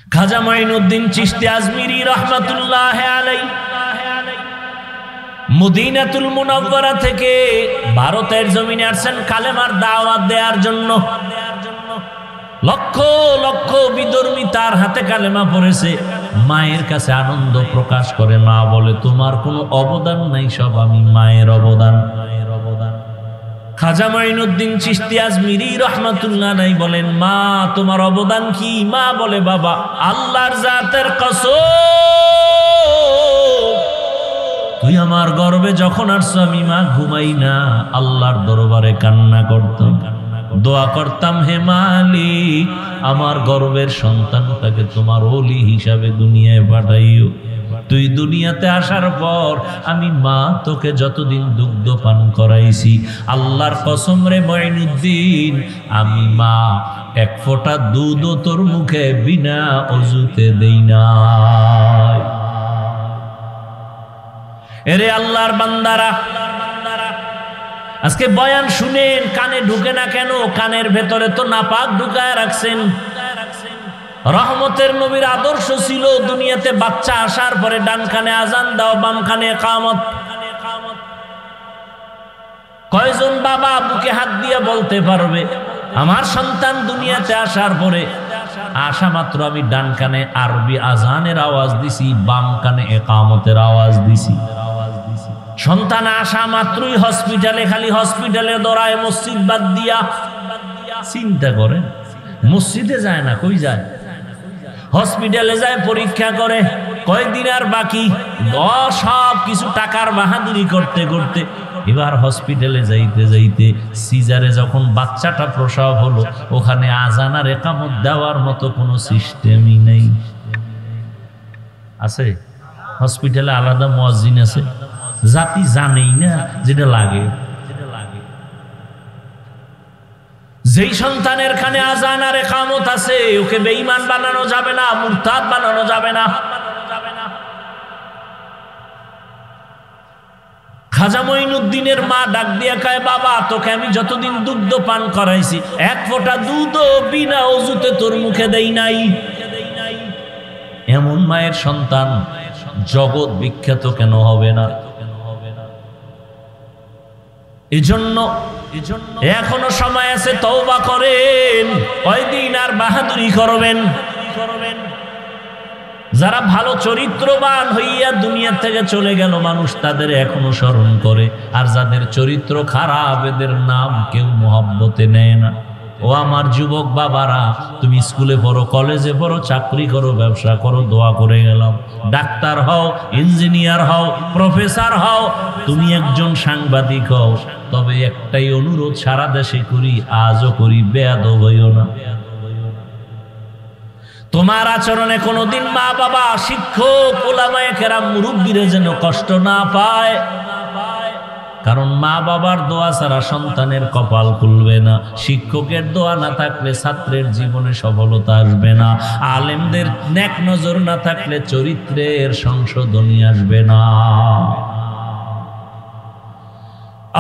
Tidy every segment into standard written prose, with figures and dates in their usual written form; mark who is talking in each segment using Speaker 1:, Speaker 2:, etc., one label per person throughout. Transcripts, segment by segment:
Speaker 1: খাজা মাইনুদ্দিন চিশতি আজমিরি রহমাতুল্লাহ আলাইহি মদিনাতুল মুনাওয়ারা থেকে ভারতের জমিনে আসছেন কালেমার দাওয়াত দেওয়ার জন্য। লক্ষ লক্ষ বিধর্মী তার হাতে কালেমা পড়েছে। মায়ের কাছে আনন্দ প্রকাশ করে, মা বলে তোমার কোনো অবদান নাই, সব আমি মায়ের অবদান। খাজা মাইনুদ্দিন চিশতি আজমিরি রহমাতুল্লাহ আলাইহি বলেন, মা তোমার অবদান কি? মা বলে, বাবা আল্লাহর জাতের কসম, তুই আমার গর্বে যখন আসছো আমি মা ঘুমাই না, আল্লাহর দরবারে কান্না করতাম, দোয়া করতাম, হে মালিক আমার গর্বের সন্তানটাকে তোমার ওলি হিসাবে দুনিয়ায় পাঠাইও। তুই দুনিয়াতে আসার পর আমি মা তোকে যতদিন দুগ্ধ পান করাইছি, আল্লাহর কসম রে মাইনুদ্দিন, আমি মা এক ফোঁটা দুধও তোর মুখে বিনা অজুতে দেই না। এরে আল্লাহর বান্দারা, আজকে বয়ান শুনেন, কানে ঢুকে না কেন? কানের ভেতরে তো নাপাক ঢুকায় রাখছেন। রহমতের নবীর আদর্শ ছিল দুনিয়াতে বাচ্চা আসার পরে ডান কানে আজান দাও, বাম কানে ইকামত। কয়জন বাবা বুকে হাত দিয়ে বলতে পারবে আমার সন্তান দুনিয়াতে আসার পরে আসা মাত্র আমি ডান কানে আরবি আজানের আওয়াজ দিছি, বাম কানে ইকামতের আওয়াজ দিছি। সন্তান আসা মাত্রই হসপিটালে, খালি হসপিটালে দৌড়ায়, মসজিদ বাদ দিয়া। চিন্তা করেন, মসজিদে যায় না, কই যায়? হসপিটালে যায়, পরীক্ষা করে, কয়দিন আর বাকি, সব কিছু টাকার বাহাদুরি করতে করতে এবার হসপিটালে যাইতে যাইতে সিজারে যখন বাচ্চাটা প্রসব হলো, ওখানে আজান আর ইকামত দেওয়ার মতো কোনো সিস্টেমই নেই। আছে হসপিটালে আলাদা মুয়াজ্জিন আছে, জাতি জানেই না যেটা লাগে। যেই সন্তানের কানে আজান আর ইকামত আছে, ওকে বেঈমান বানানো যাবে না, মুরতাদ বানানো যাবে না। খাজা মঈনুদ্দিনের মা ডাক দিয়া কয়, বাবা তোকে আমি যতদিন দুগ্ধ পান করাইছি এক ফোঁটা দুধও বিনা ওযুতে তোর মুখে দেই নাই। এমন মায়ের সন্তান জগৎ বিখ্যাত কেন হবে না? এজন্য এখনো সময় আছে, তওবা করেন, কয়দিন আর বাহাদুরি করবেন? যারা ভালো চরিত্রবান হইয়া দুনিয়া থেকে চলে গেল, মানুষ তাদের এখনো স্মরণ করে, আর যাদের চরিত্র খারাপ এদের নাম কেউ মহব্বতে নেয় না। ও আমার যুবক বাবারা, তুমি স্কুলে পড়ো, কলেজে পড়ো, চাকরি করো, ব্যবসা করো, দোয়া করে গেলাম, ডাক্তার হও, ইঞ্জিনিয়ার হও, প্রফেসর হও, তুমি একজন সাংবাদিক হও, তবে একটাই অনুরোধ সারা দেশে করি, আজও করি, বেয়াদব হইও না। তোমার আচরণে কোনোদিন মা বাবা, শিক্ষক, ওলামায়ে কেরাম, মুরব্বীরা যেন কষ্ট না পায়। কারণ মা বাবার দোয়া ছাড়া সন্তানের কপাল খুলবে না, শিক্ষকের দোয়া না থাকলে ছাত্রের জীবনে সফলতা আসবে না, আলেমদের নেক নজর না থাকলে চরিত্রের সংশোধনী আসবে না।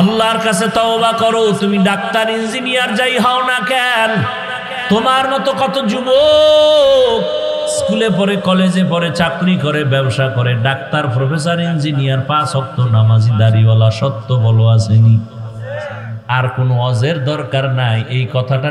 Speaker 1: আল্লাহর কাছে তওবা করো। তুমি ডাক্তার, ইঞ্জিনিয়ার যাই হও না কেন, তোমার মতো কত যুবক স্কুলে পড়ে, কলেজে পড়ে, চাকরি করে, ব্যবসা করে, ডাক্তার, প্রফেসর, ইঞ্জিনিয়ার, 5 ওয়াক্ত নামাজি, দাড়িওয়ালা, সত্য বলো আসেনি? আর কোনো অজের দরকার নাই। এই কথাটা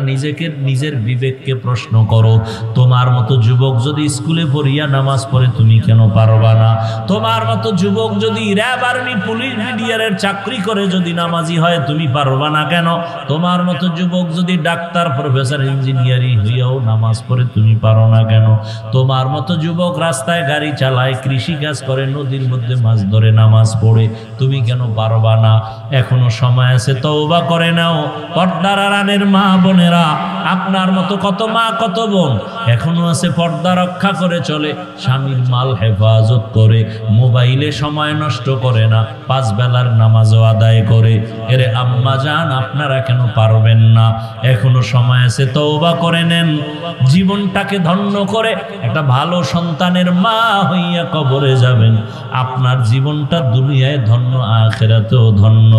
Speaker 1: নিজের বিবেককে প্রশ্ন করো। তোমার মতো যুবক যদি স্কুলে পড়িয়া নামাজ পড়ে, তুমি কেন পারবা না? তোমার মতো যুবক যদি র্যাব, আর্মি, পুলিশ, বিডিআরের চাকরি করে যদি নামাজি হয়, তুমি পারবা না কেন? তোমার মতো যুবক যদি ডাক্তার, প্রফেসর, ইঞ্জিনিয়ারিং হইয়াও নামাজ পড়ে, তুমি পারো না কেন? তোমার মতো যুবক রাস্তায় গাড়ি চালায়, কৃষিকাজ করে, নদীর মধ্যে মাছ ধরে, নামাজ পড়ে, তুমি কেন পারবা না? এখনো সময় আছে, তওবা করে নাও। পর্দার আড়ালের মা বোনেরা, আপনার মতো কত মা, কত বোন এখনো আছে, পর্দা রক্ষা করে চলে, স্বামীর মাল হেফাজত করে, মোবাইলে সময় নষ্ট করে না, 5 বেলার নামাজও আদায় করে। এরে আম্মা জান, আপনারা কেন পারবেন না? এখনো সময় আছে, তওবা করে নেন। জীবনটাকে ধন্য করে একটা ভালো সন্তানের মা হইয়া কবরে যাবেন। আপনার জীবনটা দুনিয়ায় ধন্য, আখিরাতেও ধন্য।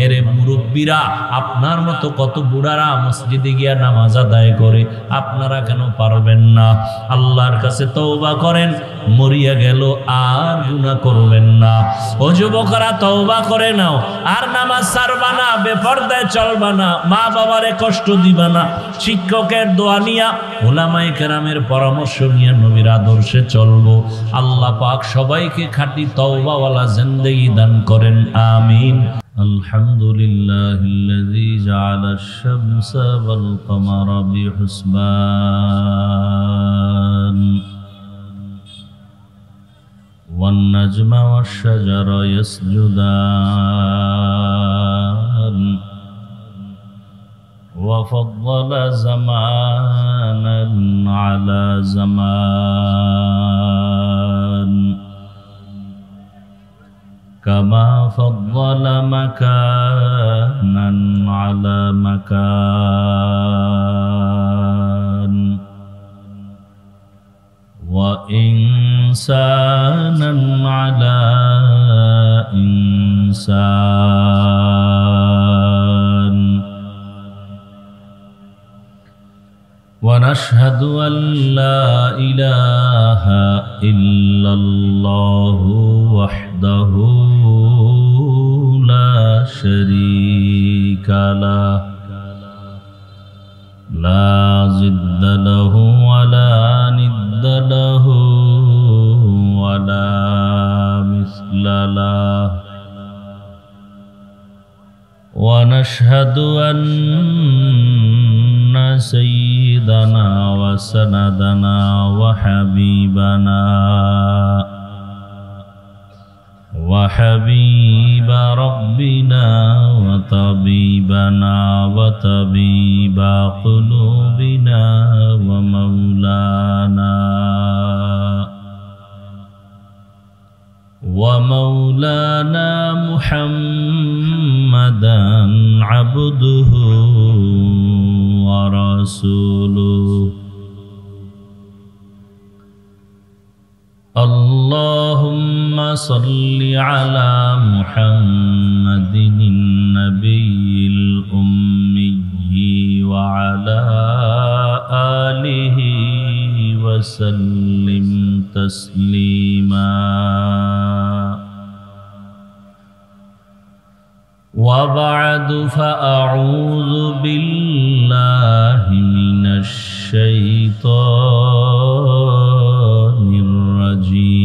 Speaker 1: এরে মুরব্বীরা, আপনার মতো কত বুড়ারা মসজিদে গিয়া নামাজ আদায় করে, আপনারা কেন পারবেন না? আল্লাহর কাছে তওবা করেন, মরিয়া গেল আর গুনাহ করবেন না। ও যুবকরা, তওবা করে নাও, আর নামাজ ছাড়বা না, বেপরদায় চলবা না, মা বাবারে কষ্ট দিবা না। শিক্ষকের দোয়া নিয়া, উলামায়ে কেরামের পরামর্শ নিয়ে নবীর আদর্শে চলবো। আল্লাহ পাক সবাইকে খাঁটি তওবাওয়ালা জিন্দেগি দান করেন, আমিন। আলহামদুলিল্লাহিল্লাযী জাআলাশ শামসা ওয়াল কমারা বিহুসবান ওয়ান নাজমা ওয়াশ শাজারা ইয়াসজুদান وفضل زمانا على زمان كما فضل مكانا على مكان وإنسانا على إنسان ونشهد أن لا إله إلا الله وحده لا شريك له لا ضد له ولا ند له ولا مثل له ونشهد أن سيدنا وسندنا وحبيب ربنا وطبيبنا وطبيب قلوبنا ومولانا محمدا عبده ورسوله اللهم صل على محمد النبي الأمي وعلى آله وسلم تسليما وبعد فأعوذ بالله من الشيطان الرجيم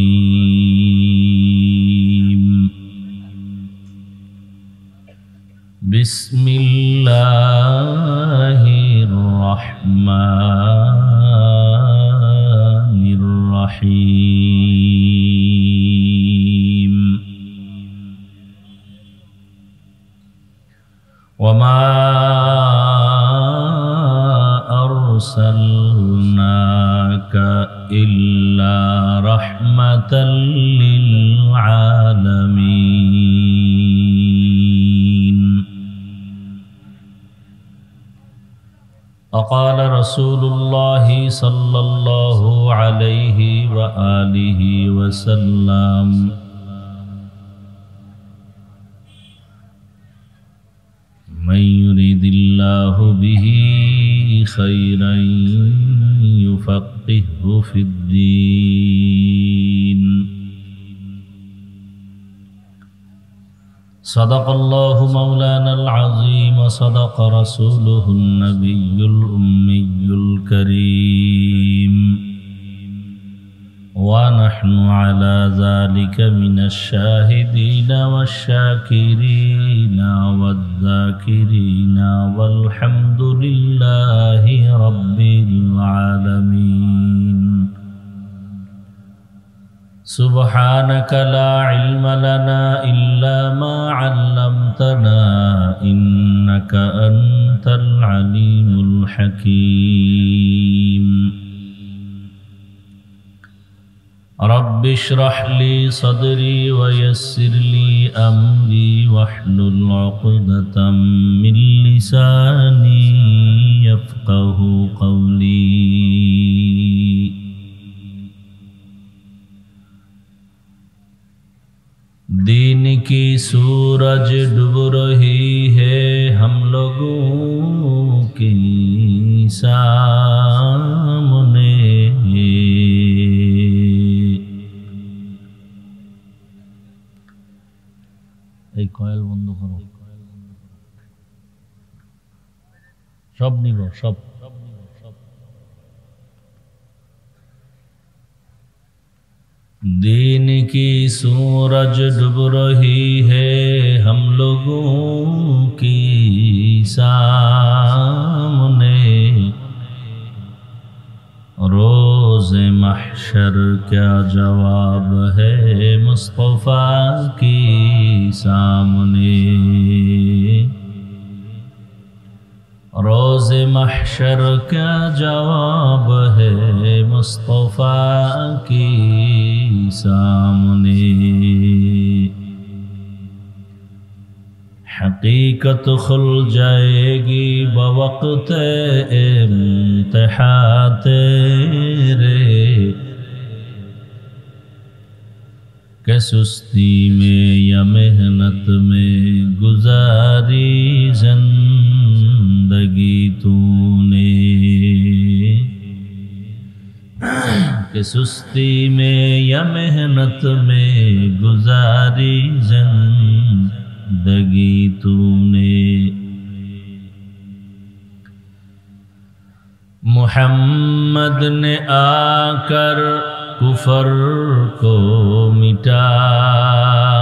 Speaker 1: بسم الله الرحمن الرحيم وما أرسلناك إلا رحمة للعالمين وقال رسول الله صلى الله عليه وآله وسلم من يريد الله به خيرا يفقهه في الدين صدق الله مولانا العظيم وصدق رسوله النبي الأمي الكريم ونحن على ذلك من الشاهدين والشاكرين والذاكرين والحمد لله رب العالمين سبحانك لا علم لنا إلا ما علمتنا إنك أنت العليم الحكيم رب اشرح لي صدري ويسر لي أمري واحلل عقدة من لساني يفقه قولي दीन की सूरज डूब रही है हम लोगों के सामने এই কয়েল বন্ধ করো সব নিব সব दीन की सूरज डूब रही है हम लोगों की सामने रोज़ महशर क्या जवाब है मुस्तफ़ा की सामने रोज़ महशर क्या जवाब है मुस्तफ़ा की सामने हकीकत खुल जाएगी बवक्त इम्तिहा तेरे के सुस्ती में या मेहनत में गुजारी जिंदगी तूने के सुस्ती में या मेहनत में गुजारी जिंदगी तूने मुहम्मद ने आकर कुफर को मिटाया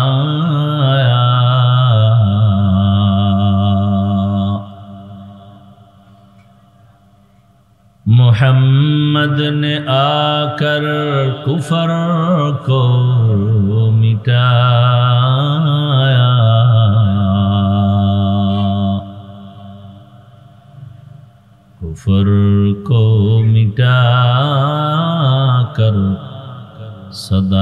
Speaker 1: मुहम्मद ने आकर कुफर को मिटाया कुफर को मिटाकर सदाकत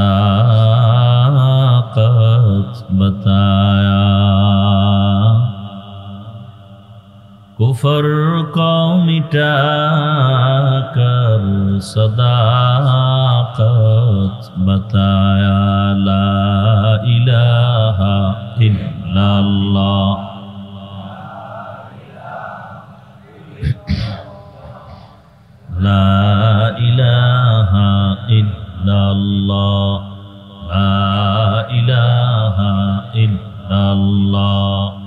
Speaker 1: बताया कुफर को मिटाकर सदाकत बताया ला इलाहा इल्लल्लाह ला इलाहा इल्लल्लाह ला इलाहा इल्लल्लाह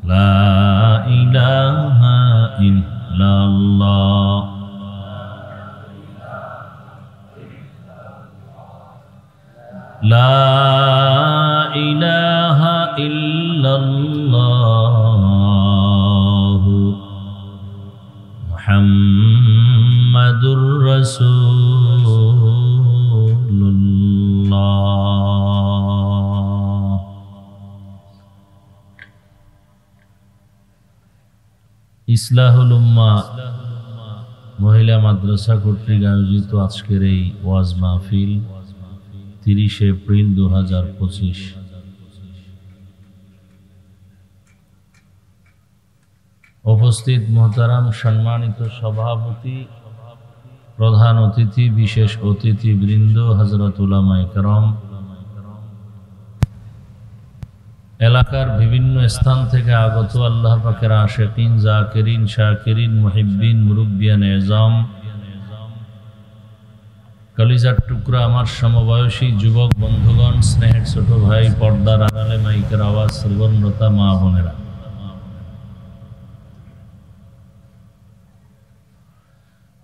Speaker 1: ला इलाहा इल्लल्लाह ला इलाहा इल्लल्लाह मुहम्मदुर रसूलुल्लाह ইসলাহুল উম্মাহ মহিলা মাদ্রাসা কর্তৃক আয়োজিত আজকের এই ওয়াজ মাহফিল 30 এপ্রিল 2025 উপস্থিত মোহতারাম সম্মানিত সভাপতি প্রধান অতিথি বিশেষ অতিথি বৃন্দ হযরত উলামায়ে কেরাম এলাকার বিভিন্ন স্থান থেকে আগত আল্লাহ পাকের আশিকিন জাকিরিন শাকিরিন মুহিব্বিন মুরব্বিয়ান এজাম কলিজার টুকরা আমার সমবয়সী যুবক বন্ধুগণ স্নেহের ছোট ভাই পর্দার আড়ালে মাইকের আওয়াজ শ্রবণরতা মা বোনেরা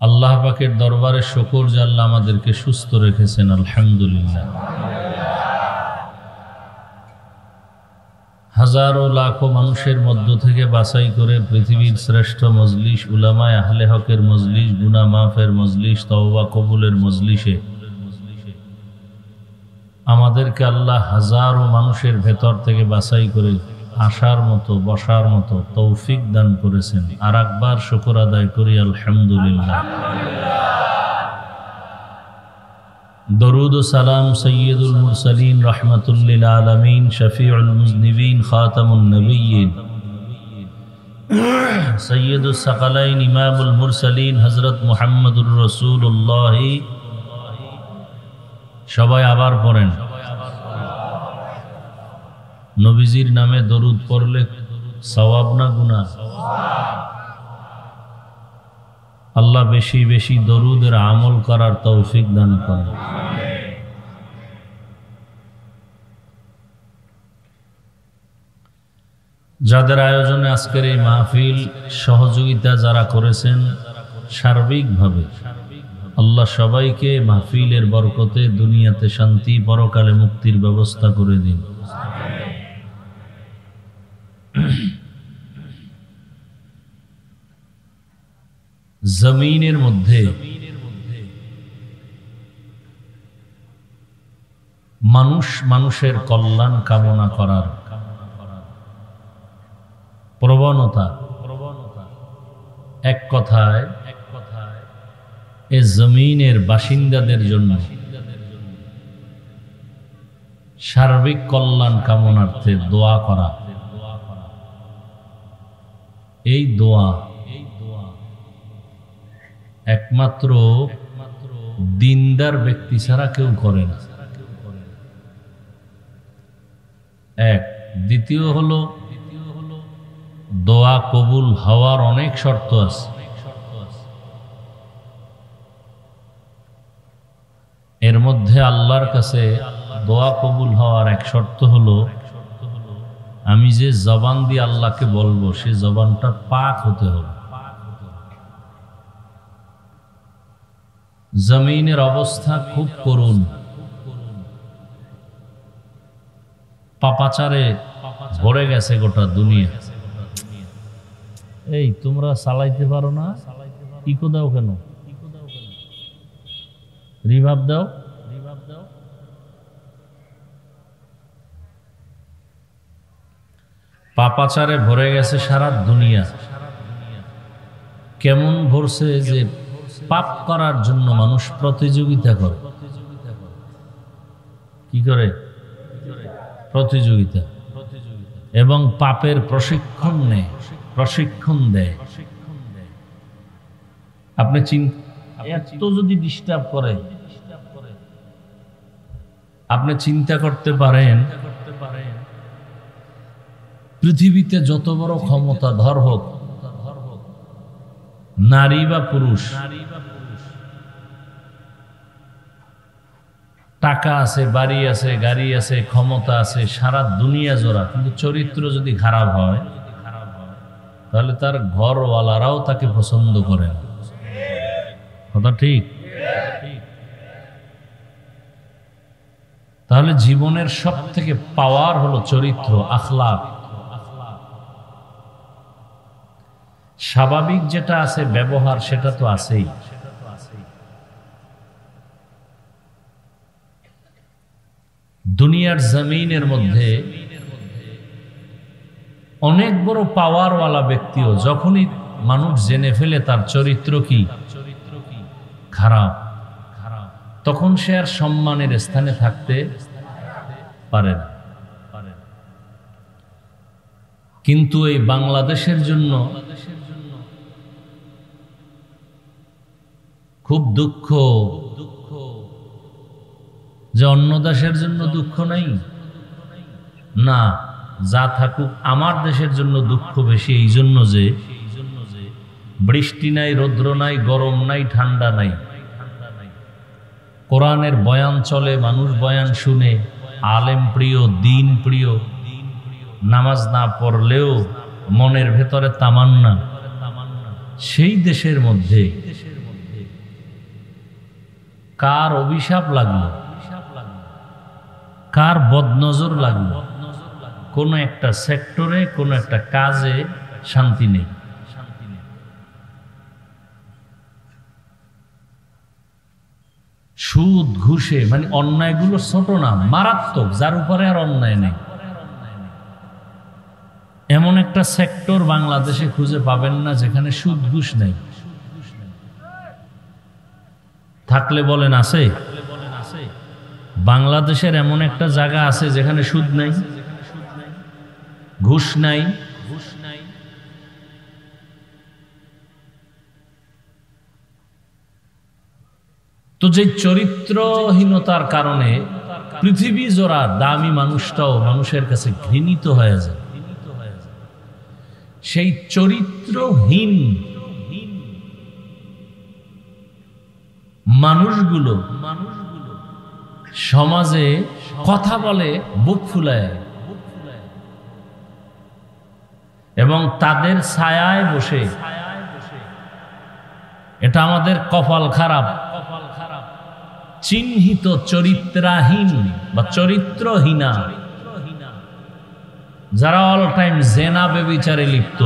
Speaker 1: আল্লাহ পাকের দরবারে শুকর যে আল্লাহ আমাদেরকে সুস্থ রেখেছেন আলহামদুলিল্লাহ হাজারো লাখো মানুষের মধ্য থেকে বাছাই করে পৃথিবীর শ্রেষ্ঠ মজলিস উলামায়ে আহলে হকের মজলিস গুনাহ মাফের মজলিস তওবা কবুলের মজলিসে আমাদেরকে আল্লাহ হাজারো মানুষের ভেতর থেকে বাছাই করে আসার মতো বসার মতো তৌফিক দান করেছেন। আর একবার শুকর আদায় করি আলহামদুলিল্লাহ। দরুদ ও সালাম সৈয়দুল মুরসালিন রহমাতুল লিল আলামিন শফিউল মুজনিবিন খাতামুন নবিয়্যিন সৈয়দুস সাকালাইন ইমামুল মুরসালিন হযরত মুহাম্মদুর রাসূলুল্লাহ। সবাই আবার পড়েন, নবীজির নামে দরুদ পড়লে সওয়াব না গুনাহ? আল্লাহ বেশি বেশি দরুদের আমল করার তৌফিক দান করেন। যাদের আয়োজনে আজকের এই মাহফিল সহযোগিতা যারা করেছেন সার্বিকভাবে, আল্লাহ সবাইকে মাহফিলের বরকতে দুনিয়াতে শান্তি, পরকালে মুক্তির ব্যবস্থা করে দিন। জমিনের মধ্যে মানুষ মানুষের কল্যাণ কামনা করার প্রবণতা, এক কথায় এ জমিনের বাসিন্দাদের জন্য সার্বিক কল্যাণ কামনার্থে দোয়া করা। এই দোয়া একমাত্র দিনদার ব্যক্তি ছাড়া কেউ করে না। এক, দ্বিতীয় হলো দোয়া কবুল হওয়ার অনেক শর্ত আছে। এর মধ্যে আল্লাহর কাছে দোয়া কবুল হওয়ার এক শর্ত হলো আমি যে জবান দিয়ে আল্লাহকে বলবো সে জবানটা পাক হতে হবে। জমিনের অবস্থা খুব করুণ, পাপাচারে ভরে গেছে গোটা দুনিয়া। এই তোমরা চালাইতে পারো না, ইকো দাও কেন? রিভাব দাও। পাপাচারে ভরে গেছে সারা দুনিয়া। কেমন ভরছে যে পাপ করার জন্য মানুষ প্রতিযোগিতা করে। কি করে? প্রতিযোগিতা। এবং পাপের প্রশিক্ষণ দেয়। আপনি এত যদি ডিস্টার্ব করে, আপনি চিন্তা করতে পারেন পৃথিবীতে যত বড় ক্ষমতাধর হোক, নারী বা পুরুষ, টাকা আছে, বাড়ি আছে, গাড়ি আছে, ক্ষমতা আছে, সারা দুনিয়া জোড়া, কিন্তু চরিত্র যদি খারাপ হয় তাহলে তার ঘরওয়ালারাও তাকে পছন্দ করে না। কথা ঠিক? তাহলে জীবনের সব থেকে পাওয়ার হলো চরিত্র, আখলাক। স্বাভাবিক যেটা আছে ব্যবহার, সেটা তো আছেই। দুনিয়ার জমিনের মধ্যে অনেক বড় পাওয়ারওয়ালা ব্যক্তিও যখনই মানুষ জেনে ফেলে তার চরিত্র কি খারাপ, তখন সে আর সম্মানের স্থানে থাকতে পারে না। কিন্তু এই বাংলাদেশের জন্য খুব দুঃখ যে অন্য দেশের জন্য দুঃখ নাই না, যা থাকুক আমার দেশের জন্য দুঃখ বেশি। এই জন্য যে বৃষ্টি নাই, রৌদ্র নাই, গরম নাই, ঠান্ডা নাই, কোরআনের বয়ান চলে, মানুষ বয়ান শুনে, আলেম প্রিয়, দিন প্রিয়, নামাজ না পড়লেও মনের ভেতরে তামান্না। সেই দেশের মধ্যে কার অভিশাপ লাগলো, কার বদনজর লাগলো, কোন একটা সেক্টরে, কোন একটা কাজে শান্তি নেই। সুদ ঘুষে, মানে অন্যায়গুলো ছোট না, মারাত্মক, যার উপরে আর অন্যায় নেই। একটা সেক্টর বাংলাদেশে খুঁজে পাবেন না যেখানে সুদ ঘুষ নেই। থাকলে বলেন আছে? বাংলাদেশের এমন একটা জায়গা আছে যেখানে সুদ নাই, ঘুষ নাই। তো যে চরিত্রহীনতার কারণে পৃথিবী জোড়া দামি মানুষটাও মানুষের কাছে ঘৃণিত হয়ে যায়। সেই চরিত্রহীন মানুষগুলো সমাজে কথা বলে বুক ফুলায় এবং তাদের ছায়ায় বসে, এটা আমাদের কপাল খারাপ। চিহ্নিত চরিত্রহীন বা চরিত্রহীনা যারা অল টাইম জেনা ব্যভিচারে লিপ্ত,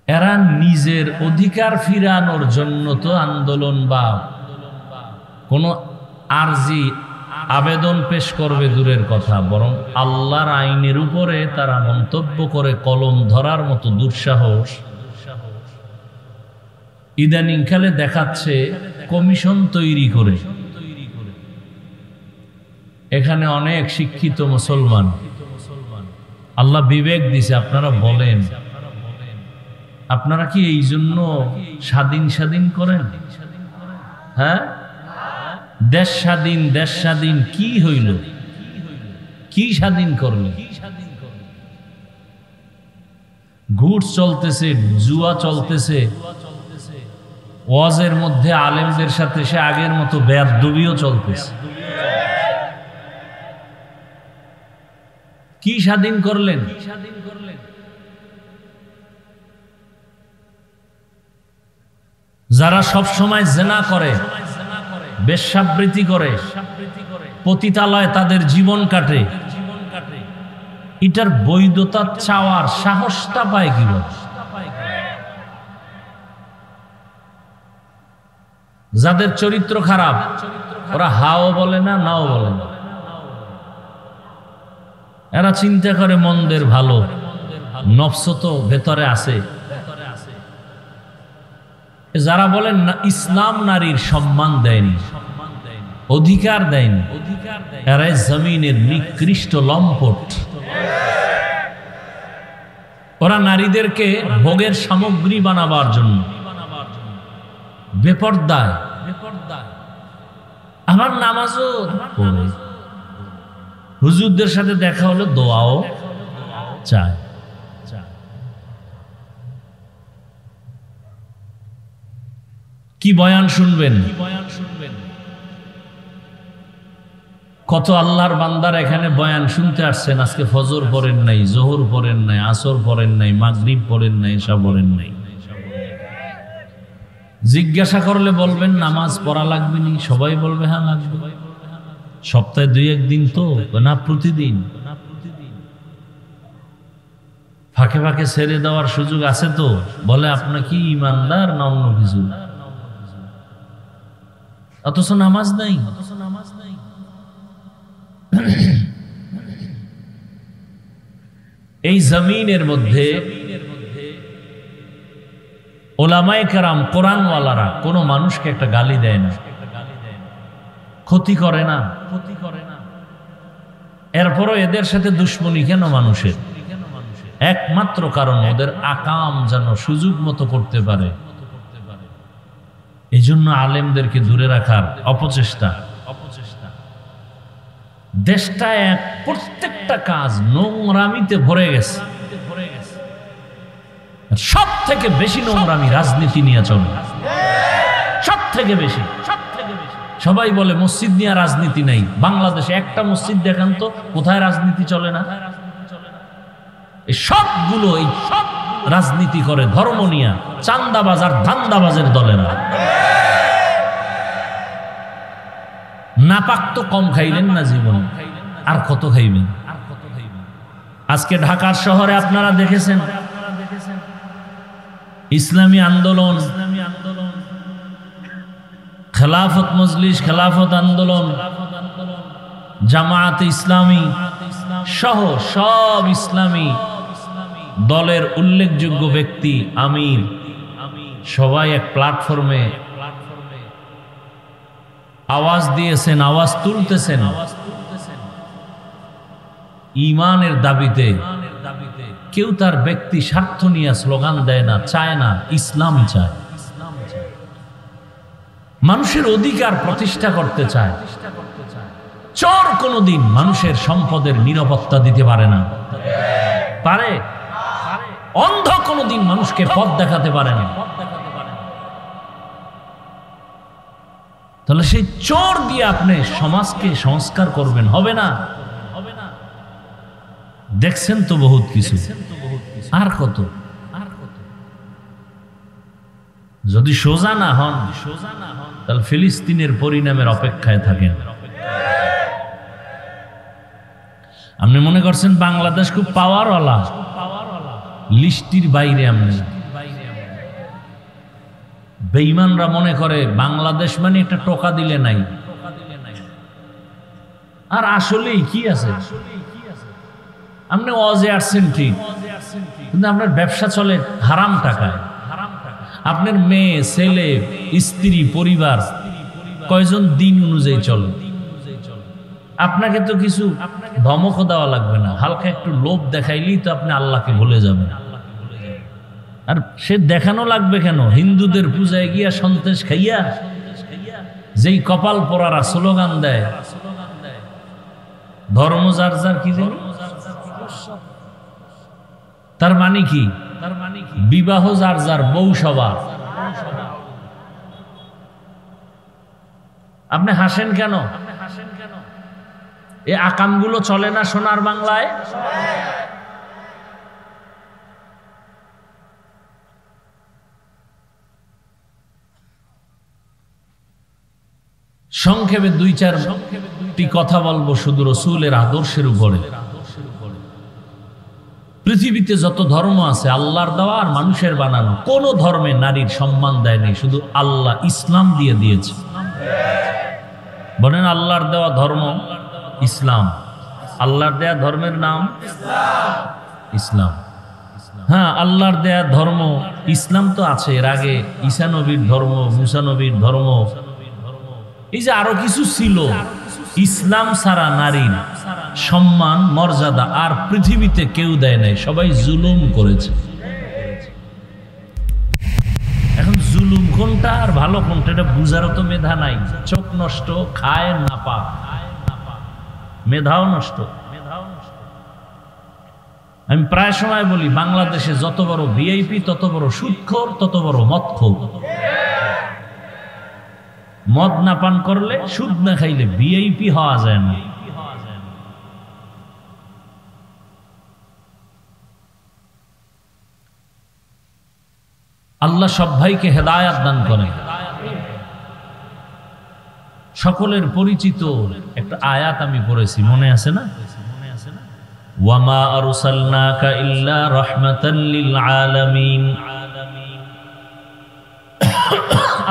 Speaker 1: এরা নিজের অধিকার ফিরানোর জন্য তো আন্দোলন বা কোনো আরজি আবেদন পেশ করবে দূরের কথা, বরং আল্লাহর আইনের উপরে তারা মন্তব্য করে কলম ধরার মতো দুঃসাহস ইদানিং কালে দেখাচ্ছে। কমিশন তৈরি করে এখানে অনেক শিক্ষিত মুসলমান, আল্লাহ বিবেক দিছে, আপনারা বলেন, আপনারা কি এই জন্য স্বাধীন করেন? হ্যাঁ, দেশ স্বাধীন কি হইল? কি স্বাধীন করলে? ঘুষ চলতেছে, জুয়া চলতেছে, ওয়াজের মধ্যে আলেমদের সাথে সে আগের মতো বেয়াদবিও চলতেছে। কি স্বাধীন করলেন? যারা সব সময় জেনা করে, বেশ্যাবৃত্তি করে, পতিতালয়ে তাদের জীবন কাটে, এটার বৈধতা চাওয়ার সাহসটা পায় কিভাবে? যাদের চরিত্র খারাপ ওরা হাও বলে না, নাও বলে না, এরা চিন্তা করে মন্দের ভালো, নফস তো ভেতরে আছে। যারা বলেন না ইসলাম নারীর সম্মান দেয়নি, অধিকার দেয়নি, এরাই জমিনের নিকৃষ্ট লম্পট। ওরা নারীদেরকে ভোগের সামগ্রী বানাবার জন্য বেপরদায়, আমার নামাজও পড়ে, হুজুরদের সাথে দেখা হলে দোয়াও চায়। কি বয়ান শুনবেন? কত আল্লাহর বান্দার এখানে বয়ান শুনতে আসছেন, আজকে ফজর পড়েন নাই, জোহর পড়েন নাই, আসর পড়েন নাই, মাগরিব পড়েন নাই, এশা পড়েন নাই। জিজ্ঞাসা করলে বলবেন নামাজ পড়া লাগবে নি, সবাই বলবে হ্যাঁ লাগবে। সপ্তাহে 2-1 দিন তো না, প্রতিদিন। ফাঁকে ফাঁকে ছেড়ে দেওয়ার সুযোগ আছে তো, বলে আপনি কি ইমানদার না অন্য কিছু, অথচ নামাজ নাই। এই জমিনের মধ্যে ওলামায়ে কেরাম, কোরআনওয়ালারা কোনো মানুষকে একটা গালি দেয় না, ক্ষতি করে না। এরপরও এদের সাথে দুশ্মনী কেন মানুষের? একমাত্র কারণ ওদের আকাম যেন সুযোগ মতো করতে পারে, এই জন্য আলেমদেরকে দূরে রাখার অপচেষ্টা। দেশটা প্রত্যেকটা কাজ নোংরামিতে ভরে গেছে। সব থেকে বেশি নোংরামি রাজনীতি নিয়ে চলে, সব থেকে বেশি। সবাই বলে মসজিদ নিয়ে রাজনীতি নাই। বাংলাদেশে একটা মসজিদ দেখান তো কোথায় রাজনীতি চলে না। এই সবগুলো এই সব রাজনীতি করে ধর্ম নিয়ে, চান্দাবাজ আর ধান্দাবাজের দলেরা। নাপাক তো কম খাইলেন না জীবন, আর কত খাইবেন? আজকে ঢাকার শহরে আপনারা দেখেছেন ইসলামী আন্দোলন, খেলাফত মজলিস, খেলাফত আন্দোলন, জামায়াতে ইসলামী, সহ সব ইসলামী দলের উল্লেখযোগ্য ব্যক্তি, আমির, সবাই এক প্ল্যাটফর্মে আওয়াজ দিয়েছেন, আওয়াজ তুলতেছেন ঈমানের দাবিতে। কেউ তার ব্যক্তি স্বার্থ নিয়ে স্লোগান দেয় না, চায় না, ইসলাম চায়, মানুষের অধিকার প্রতিষ্ঠা করতে চায়। চোর কোনদিন মানুষের সম্পদের নিরাপত্তা দিতে পারে না, পারে? অন্ধ কোনদিন মানুষকে পথ দেখাতে পারে না। তাহলে সেই চোর দিয়ে আপনি সমাজকে সংস্কার করবেন, হবে না? দেখছেন তো বহুত কিছু, আর কত? যদি সোজা না হন তাহলে ফিলিস্তিনের পরিণামের অপেক্ষায় থাকেন। আপনি মনে করছেন বাংলাদেশ খুব পাওয়ারওয়ালা, লিস্টির বাইরে। আপনি বেঈমানরা মনে করে বাংলাদেশ মানে একটা টোকা দিলে নাই, আর আসলেই কি আছে? আপনি ওয়াজে আসছেন ঠিক, কিন্তু আপনার ব্যবসা চলে হারাম টাকায়। আপনার মেয়ে, ছেলে, স্ত্রী, পরিবার কয়জন দিন অনুযায়ী চলে। আপনাকে তো কিছু ধমক দেওয়া লাগবে না, হালকা একটু লোভ দেখাইলেই তো আপনি আল্লাহকে ভুলে যাবেন। আর সে দেখানো লাগবে কেন? হিন্দুদের পূজায় গিয়া সন্তেষ খাইয়া যেই কপাল পরারা স্লোগান দেয়, ধর্ম যার যার, কি জানি তার মানে কি? বিবাহ যার যার, বউ সবার। আপনি হাসেন কেন? এই আকামগুলো চলে না সোনার বাংলায়? সংক্ষেপে দুই চারটি কথা বলবো শুধু রাসূলের আদর্শের উপরে। পৃথিবীতে যত ধর্ম আছে আল্লাহর দেওয়া আর মানুষের বানানো, কোন ধর্মে নারীর সম্মান দেয়নি, শুধু আল্লাহ ইসলাম দিয়ে দিয়েছে। বলেন আল্লাহর দেওয়া ধর্ম ইসলাম। আল্লাহর দেয়া ধর্মের নাম ইসলাম। হ্যাঁ, আল্লাহর দেয়া ধর্ম ইসলাম তো আছে, এর আগে ঈসা নবীর ধর্ম, মুসা নবীর ধর্ম, এই যে আরো কিছু ছিল। ইসলাম ছাড়া নারীর সম্মান, মর্যাদা আর পৃথিবীতে কেউ দেয় নাই, সবাই জুলুম করেছে। এখন জুলুম কোনটা আর ভালো কোনটা এটা বুঝারও তো মেধা নাই। চোখ নষ্ট, খায় না পা, মেধাও নষ্ট। আমি প্রায় সময় বলি, বাংলাদেশে যত বড় ভিআইপি তত বড় সুদখোর, তত বড় মদখোর। মদ না পান করলে, সুদ না খাইলে ভিআইপি হওয়া যায় না। আল্লাহ সব ভাইকে হেদায়াত দান করেন। সকলের পরিচিত একটা আয়াত আমি পড়েছি, মনে আছে না? ওয়ামা আরসালনাকা ইল্লা রাহমাতাল লিল আলামিন।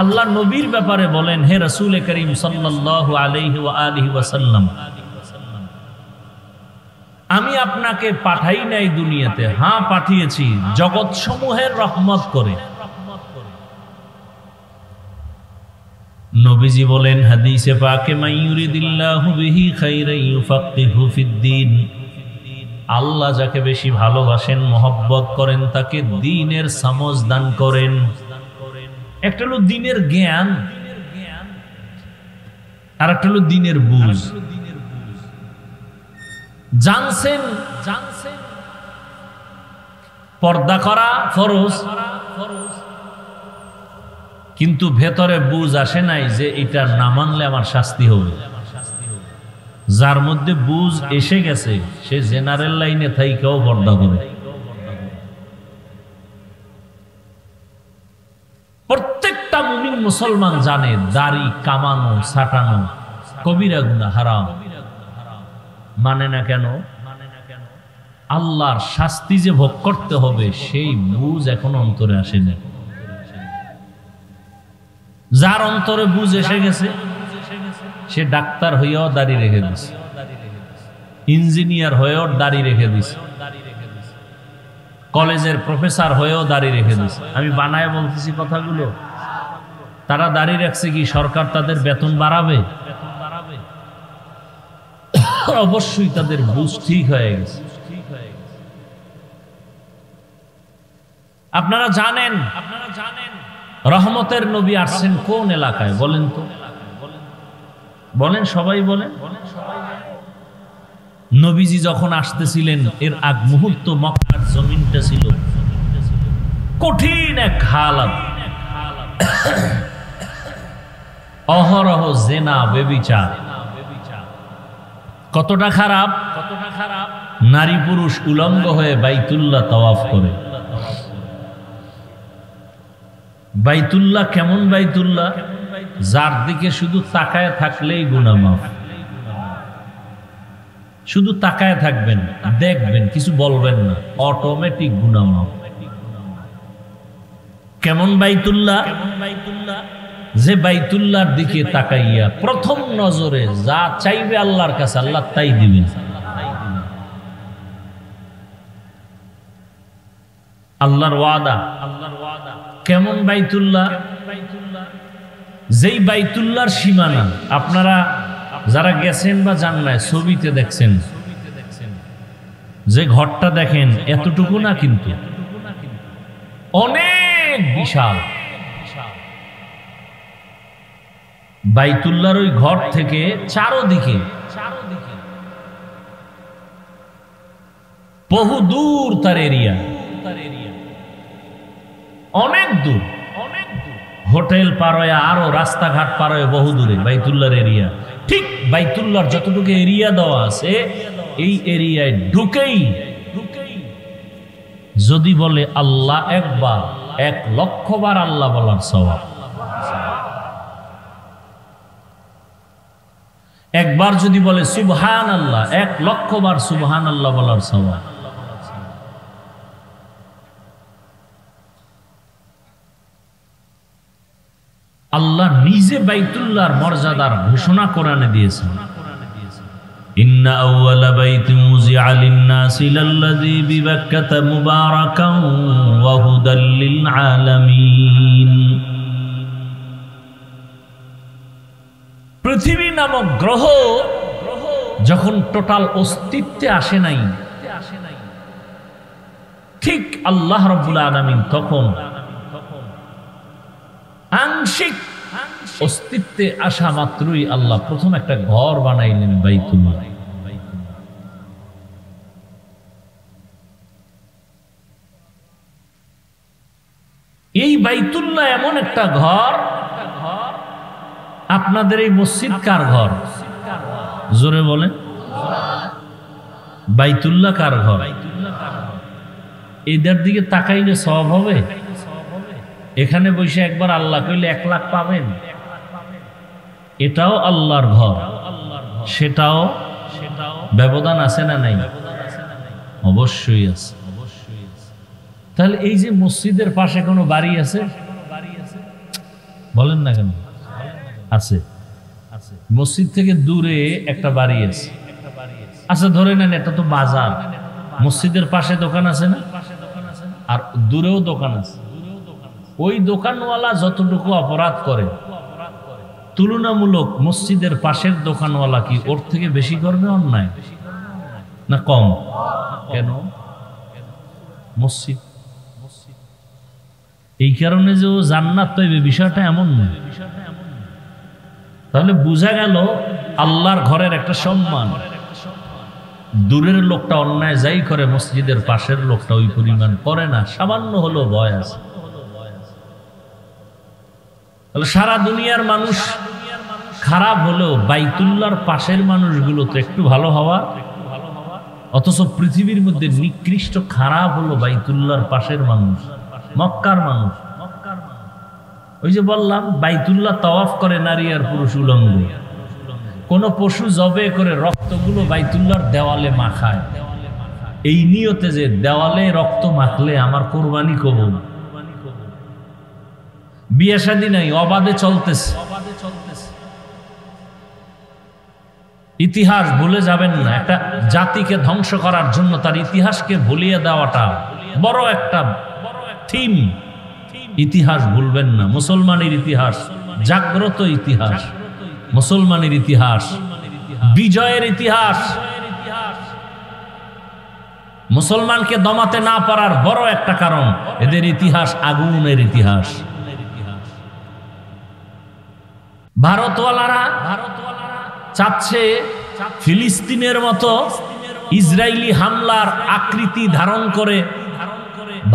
Speaker 1: আল্লাহ নবীর ব্যাপারে বলেন, হে রাসূল করিম সাল্লাল্লাহু আলাইহি ওয়া আলিহি ওয়াসাল্লাম, আমি আপনাকে পাঠাই নাই দুনিয়াতে, হ্যাঁ পাঠিয়েছি জগৎ সমূহের রহমত করে। নবীজি বলেন হাদিসে পাকে, মাইয়ুরিদিল্লাহু বিহি খাইরান ইউফাক্কিহু ফিদ্দীন। আল্লাহ যাকে বেশি ভালোবাসেন, মহব্বত করেন, তাকে দ্বীনের সমঝ দান করেন। একটা হলো দ্বীনের জ্ঞান, আর একটা হলো দ্বীনের বুঝ। জানছেন পর্দা করা ফরজ, কিন্তু ভেতরে বুঝ আসে নাই যে এটা না মানলে আমার শাস্তি হবে। যার মধ্যে বুঝ এসে গেছে সে জেনারেল লাইনে থাইকেও পর্দা করে। প্রত্যেকটা মুমিন মুসলমান জানে দাড়ি কামানো, ছাটানো কবিরা গুনাহ, হারাম। মানে না কেন? আল্লাহর শাস্তি যে ভোগ করতে হবে সেই বুঝ এখন অন্তরে আসেনি। যার অন্তরে বুঝ এসে গেছে সে ডাক্তার হইয়াও দাড়ি রেখে দিচ্ছে। ইঞ্জিনিয়ার হয়েও দাড়ি রেখে দিছে, কলেজের প্রফেসর হয়েও দাড়ি রেখে দিছে। আমি বানায় বলতেছি কথাগুলো। তারা দাড়ি রাখছে কি সরকার তাদের বেতন বাড়াবে? অবশ্যই তাদের বুঝ ঠিক হয়ে গেছে। আপনারা জানেন রহমতের নবী আসছেন কোন এলাকায় বলেন তো? বলেন, সবাই বলেন। নবীজি যখন আসতেছিলেন এর আগ মুহূর্ত মক্কার জমিনটা ছিল কঠিন এক হালাত। অহরহ জেনা বেবিচার। কতটা খারাপ? নারী পুরুষ উলঙ্গ হয়ে বাইতুল্লাহ তাওয়াফ করে। বাইতুল্লাহ কেমন বাইতুল্লাহ? যার দিকে শুধু তাকায় থাকলেই গুনাহ মাফ। শুধু তাকায় থাকবেন, দেখবেন, কিছু বলবেন না, অটোমেটিক গুনাহ মাফ। কেমন বাইতুল্লাহ? যে বাইতুল্লাহর দিকে তাকাইয়া প্রথম নজরে যা চাইবে আল্লাহর কাছে আল্লাহ তাই দিবেন। আল্লাহর ওয়াদা। কেমন বাইতুল্লাহ? যেই বাইতুল্লাহর সীমানা আপনারা যারা গেছেন বা জান নাই, ছবিতে দেখছেন, যে ঘরটা দেখেন এতটুকু না, কিন্তু অনেক বিশাল। বাইতুল্লাহর ওই ঘর থেকে চারদিকে বহু দূর তার এরিয়া, অনেক দূর। হোটেল পার হয়ে আরো রাস্তাঘাট পার হয়ে বহু দূরে বাইতুল্লাহর এরিয়া। ঠিক বাইতুল্লাহর যতটুকু এরিয়া দেওয়া আছে এই এরিয়ায় ঢুকেই যদি বলে আল্লাহ একবার, 1,00,000 বার আল্লাহ বলার সওয়াব। একবার যদি বলে সুবহানাল্লাহ, 1,00,000 বার সুবহানাল্লাহ বলার সওয়াব। আল্লাহ নিজে বাইতুল্লাহর মর্যাদার ঘোষণা কোরআনে দিয়েছেন। ইন্না আউওয়ালা বাইতিন উযিআ লিন-নাসি লাল্লাযী বিবাক্কাতা মুবারাকান ওয়া হুদাল লিল আলামিন। পৃথিবী নামক গ্রহ যখন টোটাল অস্তিত্বে আসে নাই, ঠিক আল্লাহ রাব্বুল আলামিন তখন আংশিক অস্তিত্বে আসা মাত্রই আল্লাহ প্রথম একটা ঘর বানাইলেন বাইতুল্লাহ। এই বাইতুল্লাহ এমন একটা ঘর, আপনাদের এই মসজিদ কার ঘর? জোরে বলেন। বাইতুল্লাহ কার ঘর? এদের দিকে তাকাইলে সওয়াব হবে? এখানে বসে একবার আল্লাহ কইলে 1,00,000 পাবেন। এটাও আল্লাহর ঘর, সেটাও ব্যবধান আছে না নাই? অবশ্যই আছে। তাহলে এই যে মসজিদের পাশে কোনো বাড়ি আছে? বলেন না কেন? আছে। মসজিদ থেকে দূরে একটা বাড়ি আছে। আচ্ছা ধরে নেন এটা তো বাজার, মসজিদের পাশে দোকান আছে না? আর দূরেও দোকান আছে। ওই দোকানওয়ালা যতটুকু অপরাধ করে তুলনামূলক মসজিদের পাশের দোকানওয়ালা কি ওর থেকে বেশি করবে অন্যায় না কম? কেন? মসজিদ। এই কারণে যে ও জান্নাত পাইবে বিষয়টা এমন নয়। তাহলে বোঝা গেল আল্লাহর ঘরের একটা সম্মান। দূরের লোকটা অন্যায় যাই করে মসজিদের পাশের লোকটা ওই পরিমাণ করে না, সামান্য হলো ভয় আছে। তাহলে সারা দুনিয়ার মানুষ খারাপ হলেও বাইতুল্লাহর পাশের মানুষগুলো তো একটু ভালো হওয়া, অথচ পৃথিবীর মধ্যে নিকৃষ্ট খারাপ হলো বাইতুল্লাহর পাশের মানুষ, মক্কার মানুষ। ওই যে বললাম বাইতুল্লাহ তাওয়াফ করে নারী আর পুরুষ উলঙ্গ। কোন পশু জবে করে রক্তগুলো বাইতুল্লাহর দেওয়ালে মাখায় এই নিয়তে যে দেওয়ালে রক্ত মাখলে আমার কোরবানি কবুল। বিয়ে শাদী নাই, অবাধে চলতেছে। ইতিহাস ভুলে যাবেন না। একটা জাতিকে ধ্বংস করার জন্য তার ইতিহাসকে ভুলিয়ে দেওয়াটা বড় একটা থিম। ইতিহাস ভুলবেন না। মুসলমানের ইতিহাস জাগ্রত ইতিহাস, মুসলমানের ইতিহাস বিজয়ের ইতিহাস। মুসলমানকে দমাতে না পারার বড় একটা কারণ এদের ইতিহাস আগুনের ইতিহাস। ভারতওয়ালারা চাচ্ছে ফিলিস্তিনের মতো ইসরায়েলি হামলার আকৃতি ধারণ করে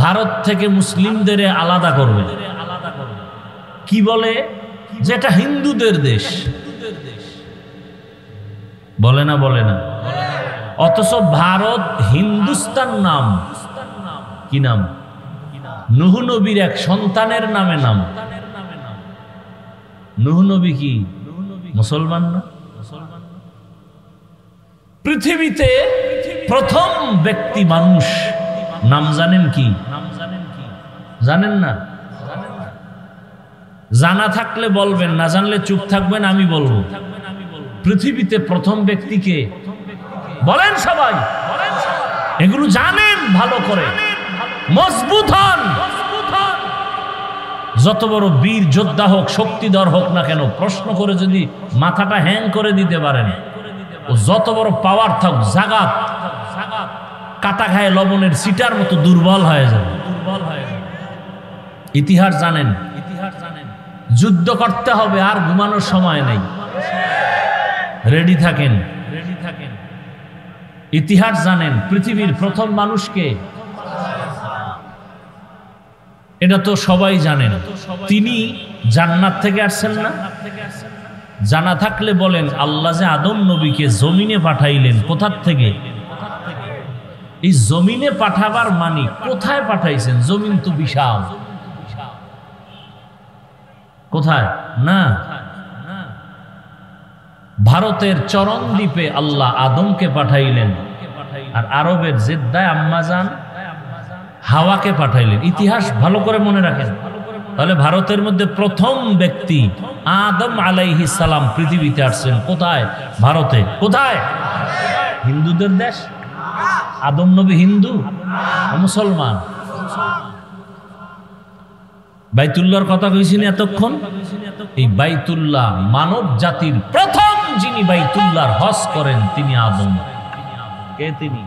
Speaker 1: ভারত থেকে মুসলিমদের আলাদা করবে। কি বলে? যেটা হিন্দুদের দেশ বলে না, বলে না। অথচ ভারত হিন্দুস্তান নাম। কি নাম? নূহ নবীর এক সন্তানের নামে নাম। নূহ নবী কি মুসলমান না? পৃথিবীতে প্রথম ব্যক্তি মানুষ নাম জানেন কি? জানেন না? জানা থাকলে বলবেন, না জানলে চুপ থাকবেন। আমি বলবো পৃথিবীতে প্রথম ব্যক্তিকে বলেন সবাই। এগুলো জানেন ভালো করে, মজবুত হন। যত বড় বীর যোদ্ধা হোক, শক্তিধর হোক না কেন, প্রশ্ন করে যদি মাথাটা হ্যাং করে দিতে পারেন, ও যত বড় পাওয়ার থাক, জাগাত কাটা খায় লবণের সিটার মতো দুর্বল হয়ে যাবে। ইতিহাস জানেন, যুদ্ধ করতে হবে, আর ঘুমানোর সময় নেই। রেডি থাকেন। ইতিহাস জানেন। পৃথিবীর প্রথম মানুষকে, এটা তো সবাই জানেন, তিনি জান্নাত থেকে আসছেন না? জানা থাকলে বলেন, আল্লাহ যে আদম নবীকে জমিনে পাঠাইলেন, কোথার থেকে? এই জমিনে পাঠাবার মানে কোথায় পাঠাইছেন? জমিন তো বিশাল। কোথায়? না, ভারতের চরণ দ্বীপে আল্লাহ আদমকে পাঠাইলেন, আর আরবের জেদ্দায় আম্মাজান হাওয়াকে পাঠাইলেন। ইতিহাস ভালো করে মনে রাখেন। তাহলে ভারতের মধ্যে প্রথম ব্যক্তি আদম আলাইহিস সালাম পৃথিবীতে আসছেন কোথায়? ভারতে। কোথায়? হিন্দুদের দেশ। আদম নবী হিন্দু, মুসলমান। বাইতুল্লাহর কথা কইছিনি এতক্ষণ। এই বাইতুল্লাহ, মানব জাতির প্রথম যিনি বাইতুল্লাহর হজ করেন তিনি আদম। কে তিনি?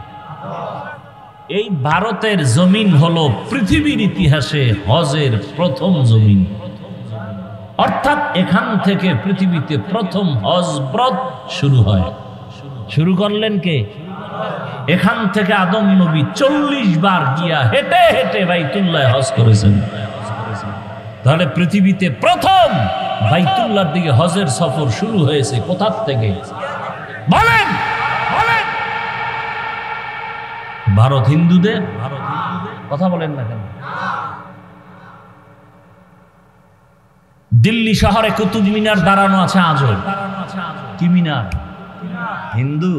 Speaker 1: এই ভারতের জমিন হলো পৃথিবীর ইতিহাসে হজের প্রথম জমিন। অর্থাৎ এখান থেকে পৃথিবীতে প্রথম হজ ব্রত শুরু হয়। শুরু করলেন কে? এখান থেকে আদম নবী 40 বার গিয়া হেঁটে হেঁটে বাইতুল্লাহ হজ করেছেন। তাহলে পৃথিবীতে প্রথম বাইতুল্লাহর দিকে হজের সফর শুরু হয়েছে কোথার থেকে? বলেন। ভারত হিন্দুদের। কথা বলেন না কেন? দিল্লি শহরে কুতুব মিনার দাঁড়ানো আছে আজও। কি মিনার? হিন্দু।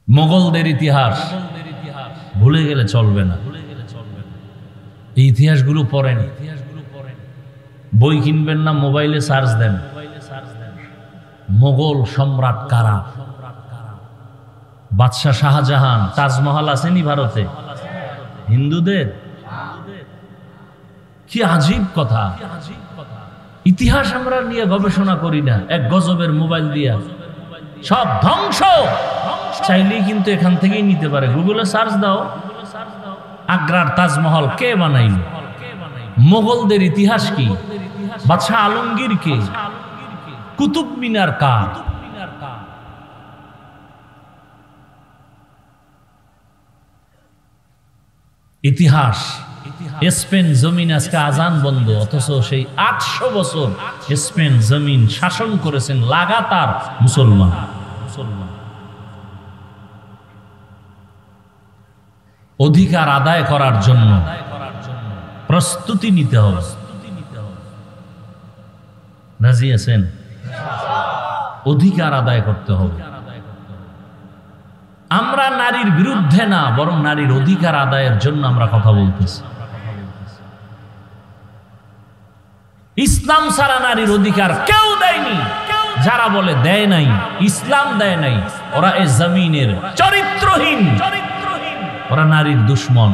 Speaker 1: মোগলদের ইতিহাস ভুলে গেলে চলবে না। এই ইতিহাসগুলো পড়েন। বই কিনবেন না, মোবাইলে সার্চ দেন। মোগল সম্রাট কারা? বাদশাহ শাহজাহান। তাজমহল আসেনি ভারতে? হিন্দুদের। কি আজীব কথা। ইতিহাস আমরা নিয়ে গবেষণা করি না, এক গজবের মোবাইল দিয়া সব ধ্বংস। চাইলেই কিন্তু এখান থেকেই নিতে পারে। গুগলে সার্চ দাও, আগ্রার তাজমহল কে বানাইল? মোগলদের ইতিহাস কি? বাদশাহ আলমগীর কে? কুতুব মিনার কার? ইতিহাস। স্পেন জমিন আজকে আজান বন্ধ, অথচ সেই 800 বছর স্পেন জমিন শাসন করেছেন লাগাতার মুসলমান। অধিকার আদায় করার জন্য প্রস্তুতি নিতে হবে। রাজি আছেন? অধিকার আদায় করতে হবে। আমরা নারীর বিরুদ্ধে না, বরং নারীর অধিকার আদায়ের জন্য আমরা কথা বলতেছি। ইসলাম ছাড়া নারীর অধিকার কেউ দেয়নি। যারা বলে দেয় নাই, ইসলাম দেয় নাই, ওরা এই জমিনের চরিত্রহীন, ওরা নারীর দুশ্মন।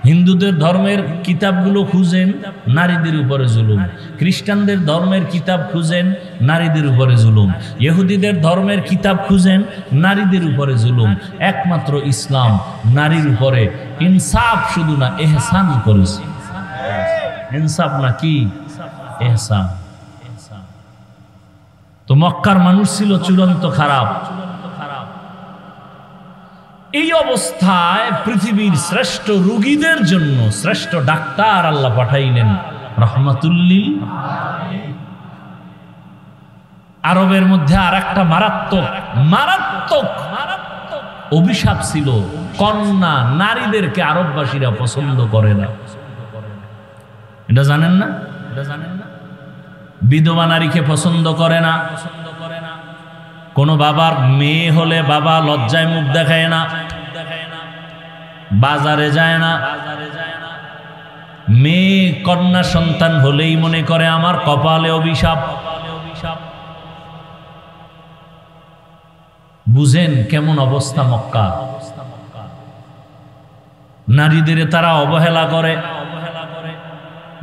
Speaker 1: হিন্দুদের ধর্মের কিতাবগুলো খুঁজেন, নারীদের উপরে জুলুম। খ্রিস্টানদের ধর্মের কিতাব খুঁজেন, নারীদের উপরে জুলুম। ইহুদিদের ধর্মের কিতাব খুঁজেন, নারীদের উপরে জুলুম। একমাত্র ইসলাম নারীর উপরে ইনসাফ শুধু না, এহসান করেছে। ইনসাফ না কি এহসান। তো মক্কার মানুষ ছিল চূড়ান্ত খারাপ। এই অবস্থায় পৃথিবীর শ্রেষ্ঠ রোগীদের জন্য শ্রেষ্ঠ ডাক্তার আল্লাহ পাঠাইলেন রহমাতুল্লিল। আরবের মধ্যে আর একটা মারাত্মক মারাত্মক অভিশাপ ছিল, কন্যা নারীদেরকে আরববাসীরা পছন্দ করে না। এটা জানেন না? বিধবা নারীকে পছন্দ করে না। কোন বাবার মেয়ে হলে বাবা লজ্জায় মুখ দেখায় না, বাজারে যায় না। মেয়ে কন্যা সন্তান হলেই মনে করে আমার কপালে অভিশাপ। বুঝেন কেমন অবস্থা মক্কা। নারীদের তারা অবহেলা করে।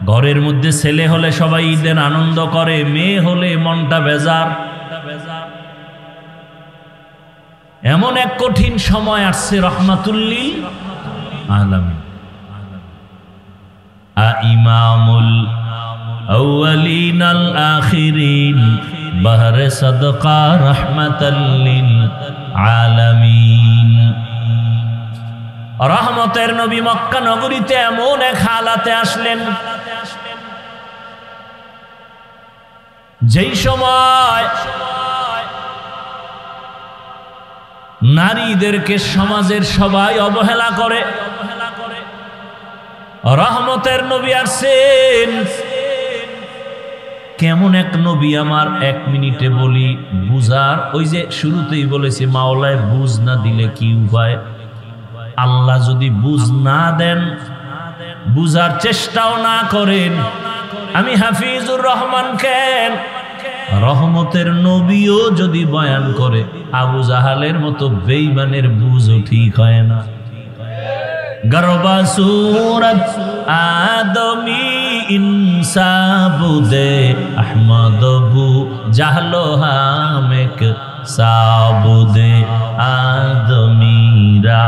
Speaker 1: ঘরের মধ্যে ছেলে হলে সবাই ঈদের আনন্দ করে, মেয়ে হলে মনটা বেজার। এমন এক কঠিন সময় আসছে রহমাতুল্লিল আলামিন। ইমামুল আউয়ালিন আল আখিরিন বাহরে সাদকা রাহমাতাল লিল আলামিন। রহমতের নবী মক্কা নগরীতে এমন এক হালাতে আসলেন যেই সময় নারীদেরকে সমাজের সবাই অবহেলা করে। রহমতের নবী আসছেন। কেমন এক নবী আমার এক মিনিটে বলি বুঝার। ওই যে শুরুতেই বলেছি মাওলায় বুঝ না দিলে কি উপায়। আল্লাহ যদি বুঝ না দেন, বুঝার চেষ্টাও না করেন, আমি হাফিজুর রহমান কেন রহমতের নবীও যদি বয়ান করে, আবু জাহালের মতো বেঈমানের বুঝও ঠিক হয় না। গরবা সুরত আদমি ইনসাবুদে আহমদ বু জাহলো হামেক সাবুদে আদমিরা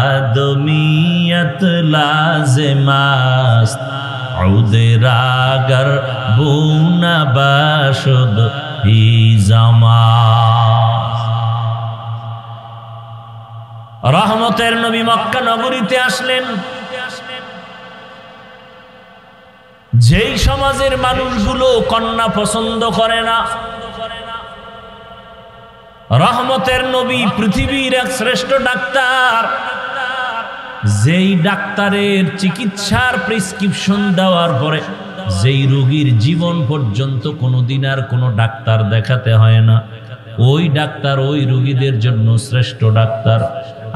Speaker 1: আদমিয়ত লাজমাস্ত উদেরাগর বুনা বাশুদ হি জামা। রহমতের নবী মক্কা নগরীতে আসলেন যেই সমাজের মানুষগুলো কন্যা পছন্দ করে না। রহমতের নবী পৃথিবীর এক শ্রেষ্ঠ ডাক্তার, যেই ডাক্তারের চিকিৎসার প্রেসক্রিপশন দেওয়ার পরে যেই রোগীর জীবন পর্যন্ত কোনোদিন আর কোনো ডাক্তার দেখাতে হয় না, ওই ডাক্তার ওই রোগীদের জন্য শ্রেষ্ঠ ডাক্তার।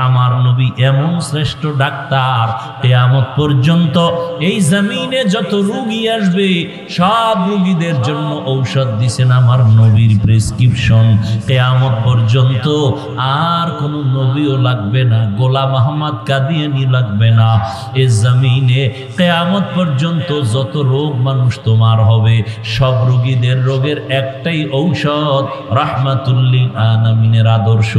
Speaker 1: আমার নবী এমন শ্রেষ্ঠ ডাক্তার, কিয়ামত পর্যন্ত এই জমিনে যত রোগী আসবে সব রোগীদের জন্য ঔষধ দিছেন আমার নবীর প্রেসক্রিপশন। কিয়ামত পর্যন্ত আর কোনো নবীও লাগবে না, গোলাম আহমদ কাদিয়ানি লাগবে না। এই জমিনে কিয়ামত পর্যন্ত যত রোগ মানুষ তোমার হবে, সব রোগীদের রোগের একটাই ঔষধ, রাহমাতুল লিল আলামিনের আদর্শ।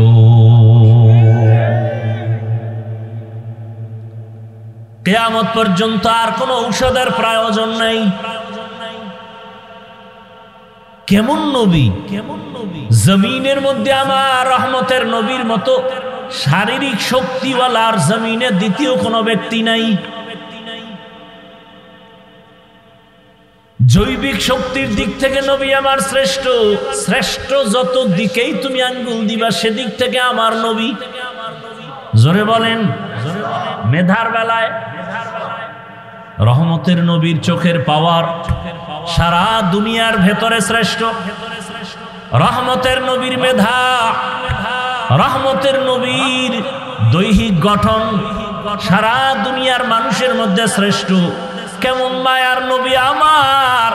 Speaker 1: কিয়ামত পর্যন্ত আর কোনো ঔষধের প্রয়োজন নাই। কেমন নবী, কেমন নবী! জমিনের মধ্যে আমার রহমতের নবীর মতো শারীরিক শক্তিওয়ালা আর জমিনে দ্বিতীয় কোনো ব্যক্তি নাই। জৈবিক শক্তির দিক থেকে নবী আমার শ্রেষ্ঠ। শ্রেষ্ঠ যত দিকেই তুমি আঙ্গুল দিবা সেদিক থেকে আমার নবী। জোরে বলেন। মেধার বেলায় রহমতের নবীর চোখের পাওয়ার সারা দুনিয়ার ভেতরে শ্রেষ্ঠ। রহমতের নবীর মেধা, রহমতের নবীর দৈহিক গঠন সারা দুনিয়ার মানুষের মধ্যে শ্রেষ্ঠ। কেমন মায়ার নবী আমার।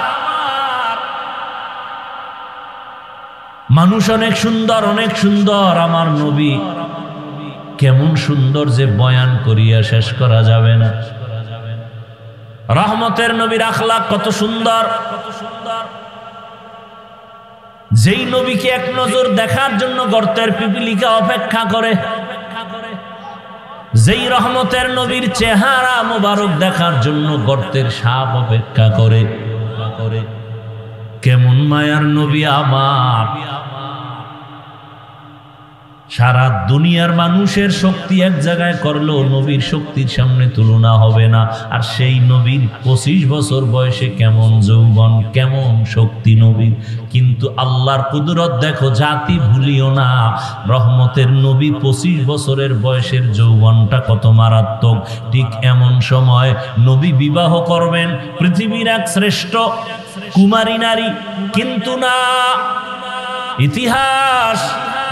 Speaker 1: মানুষ অনেক সুন্দর, অনেক সুন্দর, আমার নবী কেমন সুন্দর যে বয়ান করিয়া শেষ করা যাবে না। রহমতের নবীর আখলাক কত সুন্দর, যেই নবীকে এক নজর দেখার জন্য গর্তের পিপিলিকা অপেক্ষা করে, যেই রহমতের নবীর চেহারা মোবারক দেখার জন্য গর্তের সাপ অপেক্ষা করে। কেমন মায়ার নবী আমার। সারা দুনিয়ার মানুষের শক্তি এক জায়গায় করলেও নবীর শক্তির সামনে তুলনা হবে না। আর সেই নবীর 25 বছর বয়সে কেমন যৌবন, কেমন শক্তি নবীর। কিন্তু আল্লাহর কুদরত দেখো, জাতি ভুলিও না। রহমতের নবী 25 বছরের বয়সের যৌবনটা কত মারাত্মক। ঠিক এমন সময় নবী বিবাহ করবেন পৃথিবীর এক শ্রেষ্ঠ কুমারী নারী, কিন্তু না, ইতিহাস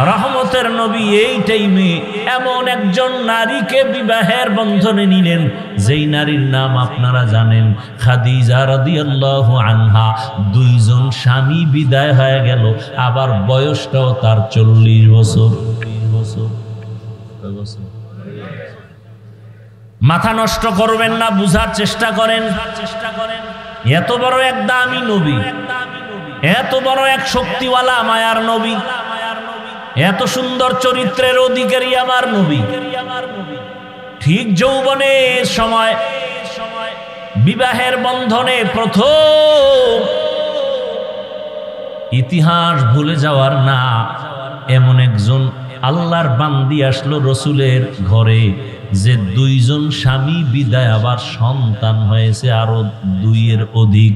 Speaker 1: রহমতের নবী এই টাইমে এমন একজন নারীকে বিবাহের বন্ধনে নিলেন, যেই নারীর নাম আপনারা জানেন, খাদিজা রাদিয়াল্লাহু আনহা। 2 জন স্বামী বিদায় হয়ে গেল, আবার বয়সটাও তার 40 বছর। মাথা নষ্ট করবেন না, বুঝার চেষ্টা করেন। এত বড় এক দামি নবী, এত বড় এক শক্তিওয়ালা মায়ার নবী, এত সুন্দর চরিত্রের অধিকারী আমার নবী, ঠিক যৌবনের সময় বিবাহের বন্ধনে প্রথম, ইতিহাস ভুলে যাওয়ার না, এমন একজন আল্লাহর বান্দি আসলো রসুলের ঘরে, যে 2 জন স্বামী বিদায়, আবার সন্তান হয়েছে আরো 2 এর অধিক।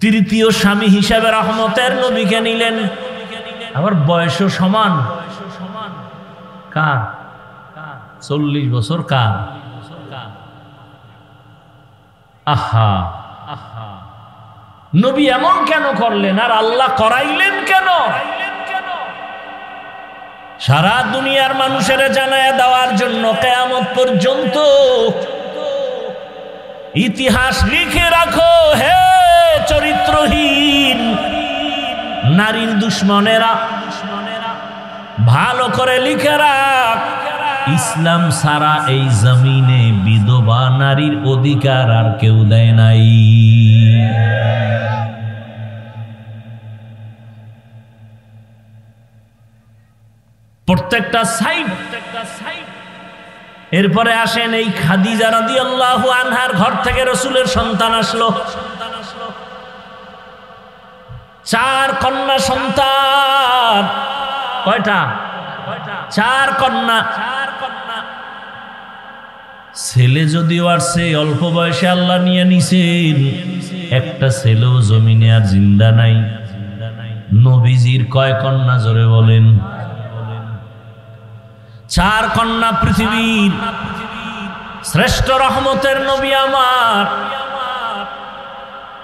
Speaker 1: তৃতীয় স্বামী হিসাবে রহমতের নবীকে নিলেন, আবার বয়সও সমান। কার? 40 বছর। কার? আহা, নবী এমন কেন করলেন, আর আল্লাহ করাইলেন কেন? সারা দুনিয়ার মানুষের জানায় দেওয়ার জন্য কিয়ামত পর্যন্ত ইতিহাস লিখে রাখো। হে চরিত্রহীন নারীর দুশ্মনেরা, ভালো করে লিখে রাখ, ইসলাম সারা এই জমিনে বিধবা নারীর অধিকার আর কেউ দেয় নাই। প্রত্যেকটা সাইড। এরপরে আসেন এই খাদিজা রাদিয়াল্লাহু আনহার ঘর থেকে রসুলের সন্তান আসলো। 4 কন্যা সন্তান। কয়টা? 4 কন্যা। ছেলে যদিও আসছে, অল্প বয়সে আল্লাহ নিয়ে নিছেন, একটা ছেলেও জমিনে আর জিন্দা নাই। নবীজির কয় কন্যা জোরে বলেন? 4 কন্যা। পৃথিবীর শ্রেষ্ঠ রহমতের নবী আমার,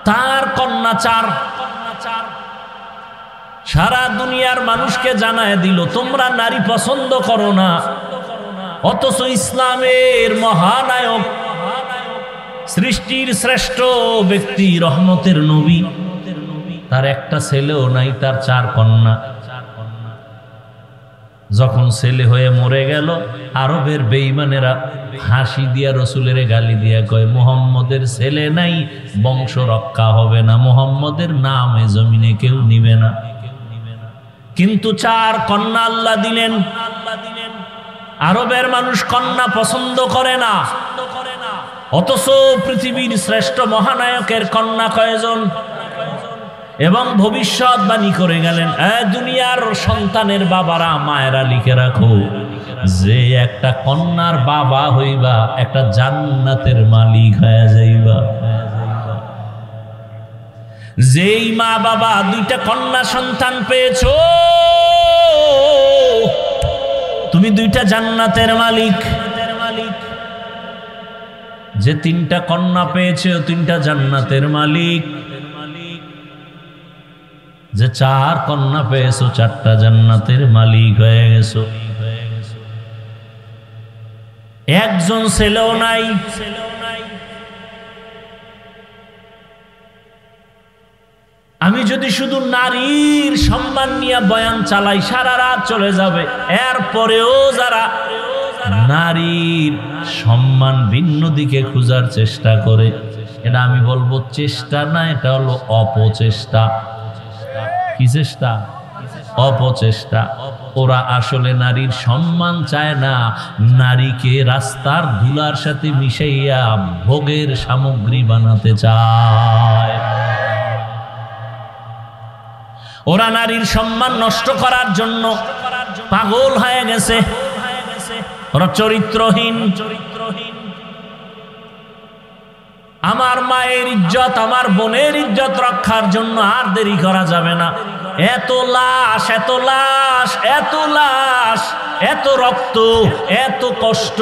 Speaker 1: তার কন্যা 4। সারা দুনিয়ার মানুষকে জানায় দিল, তোমরা নারী পছন্দ করো না, অথচ ইসলামের মহানায়ক, সৃষ্টির শ্রেষ্ঠ ব্যক্তি, রহমতের নবী, তার একটা ছেলেও নাই, তার 4 কন্যা। যখন ছেলে হয়ে মরে গেল, আরবের বেঈমানেরা হাসি দিয়া রসুলের গালি দিয়া কয়, মুহাম্মদের ছেলে নাই, বংশ রক্ষা হবে না, মুহাম্মদের নাম এ জমিনে কেউ নিবে না। কিন্তু 4 কন্যা আল্লাহ দিলেন। আরবের মানুষ কন্যা পছন্দ করে না, অথচ পৃথিবীর শ্রেষ্ঠ মহানায়কের কন্যা কয়জন? এবং ভবিষ্যৎবাণী করে গেলেন, দুনিয়ার সন্তানের বাবারা, মায়েরা লিখে রাখো, যে একটা কন্যার বাবা হইবা, একটা জান্নাতের মালিক হয়ে যাইবা। যেই মা বাবা 2টা কন্যা সন্তান পেয়েছো, তুমি 2টা জান্নাতের মালিক। যে 3টা কন্যা পেয়েছো, 3টা জান্নাতের মালিক। যে 4 কন্যা পেয়েছো, 4টা জান্নাতের মালিক হয়ে গেছো। একজন ছেলেও নাই, আমি যদি শুধু নারীর সম্মান নিয়ে বয়ান চালাই সারা রাত চলে যাবে। এরপরেও যারা নারীর সম্মান ভিন্ন দিকে খোঁজার চেষ্টা করে, এটা আমি বলবো চেষ্টা না, এটা হলো অপচেষ্টা। কি চেষ্টা? অপচেষ্টা। ওরা আসলে নারীর সম্মান চায় না, নারীকে রাস্তার ধুলার সাথে মিশাইয়া ভোগের সামগ্রী বানাতে চায়। ওরা নারীর সম্মান নষ্ট করার জন্য পাগল হয়ে গেছে। ওরা চরিত্রহীন। আমার মায়ের ইজ্জত, আমার বোনের ইজ্জত রক্ষার জন্য আর দেরি করা যাবে না। এত লাশ, এত লাশ, এত লাশ, এত রক্ত, এত কষ্ট,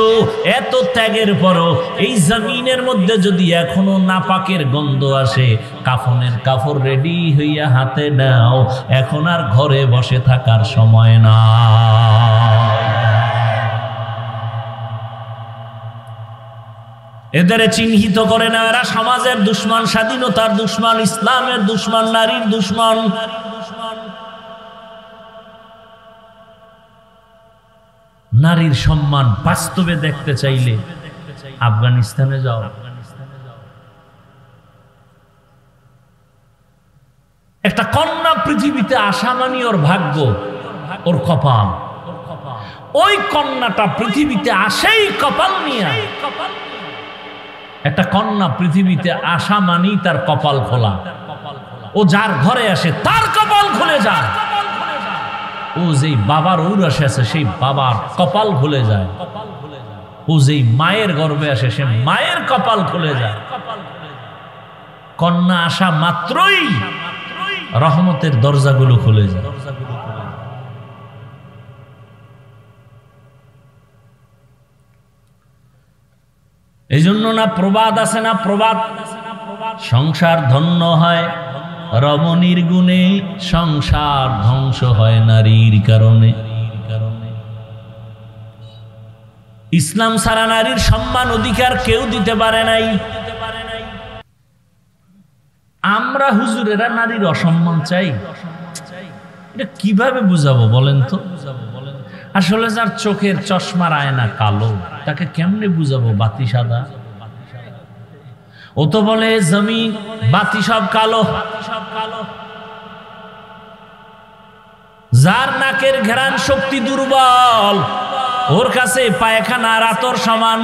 Speaker 1: এত ত্যাগের পরও এই জমিনের মধ্যে যদি এখনো নাপাকের গন্ধ আসে, কাফনের কাপড় রেডি হইয়া হাতে নাও, এখন আর ঘরে বসে থাকার সময় না। এদের চিহ্নিত করে না, এরা সমাজের দুশ্মন, স্বাধীনতার দুশ্মন, ইসলামের দুশ্মন, নারীর দুশ্মন। নারীর সম্মান বাস্তবে দেখতে চাইলে আফগানিস্তানে যাও। একটা কন্যা পৃথিবীতে আসা মানে ওর ভাগ্য, ওর কপাল। ওই কন্যাটা পৃথিবীতে আসেই কপাল নিয়ে। একটা কন্যা পৃথিবীতে আসা মানেই তার কপাল খোলা। ও যার ঘরে আসে তার কপাল খুলে যায়। ও যেই বাবার ঔরসে আছে সেই বাবার কপাল খুলে যায়। ও যেই মায়ের গর্ভে আসে সে মায়ের কপাল খুলে যায়। কন্যা আসা মাত্রই রহমতের দরজাগুলো খুলে যায়। এই জন্য না প্রবাদ আছে না, প্রবাদ, সংসার ধন্য হয় রমণীর গুণে, সংসার ধ্বংস হয় নারীর কারণে। ইসলাম ছাড়া নারীর সম্মান অধিকার কেউ দিতে পারে নাই। আমরা হুজুরেরা নারীর অসম্মান চাই, এটা কিভাবে বুঝাবো বলেন তো? আসলে যার চোখের চশমার আয়না কালো, তাকে কেমনে বুঝাবো বাতি সাদা? ও তো বলে জমিন বাতি সব কালো। যার নাকের ঘ্রাণ শক্তি দুর্বল, ওর কাছে পায়খানা রাতর সমান।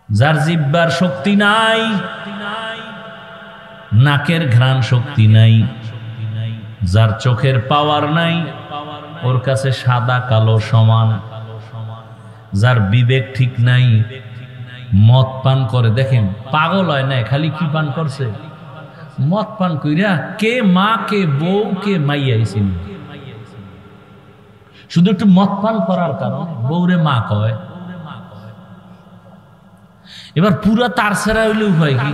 Speaker 1: যার জিহ্বার শক্তি নাই, নাকের ঘ্রাণ শক্তি নাই, যার চোখের পাওয়ার নাই, ওর কাছে সাদা কালো সমান। যার বিবেক ঠিক নাই, মদ পান করে, দেখেন পাগল হয় না, খালি কি পান করছে? মদ পান কইরা কে মা, কে বউ, কে মাইয়াইছিল, শুধু একটু মদ পান করার কারণে বউরে মা কয়। এবার পুরা তার ছেড়া হইলে উপায় কি?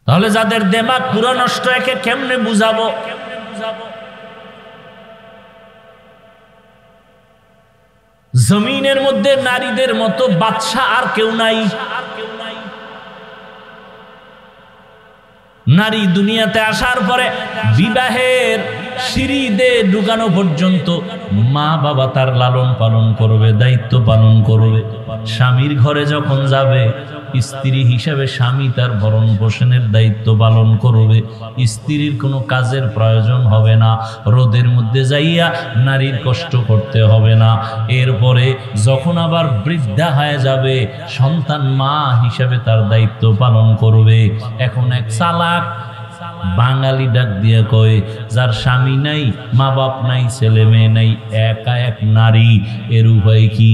Speaker 1: তাহলে যাদের দেমাগ পুরো নষ্ট, একে কেমনে বুঝাবো? জমিনের মধ্যে নারীদের মতো বাদশা আর কেউ নাই। নারী দুনিয়াতে আসার পরে বিবাহের সিঁড়িতে ঢুকানো পর্যন্ত মা বাবা তার লালন পালন করবে, দায়িত্ব পালন করবে। স্বামীর ঘরে যখন যাবে, স্ত্রী হিসাবে স্বামী তার ভরণ পোষণের দায়িত্ব পালন করবে। স্ত্রীর কোনো কাজের প্রয়োজন হবে না, রোদের মধ্যে যাইয়া নারীর কষ্ট করতে হবে না। এরপরে যখন আবার বৃদ্ধা হয়ে যাবে, সন্তান মা হিসাবে তার দায়িত্ব পালন করবে। এখন এক চালাক বাঙালি ডাক দিয়া কয়, যার স্বামী নাই, মা বাপ নাই, ছেলে মেয়ে নাই, একা এক নারী, এর উপায় কি?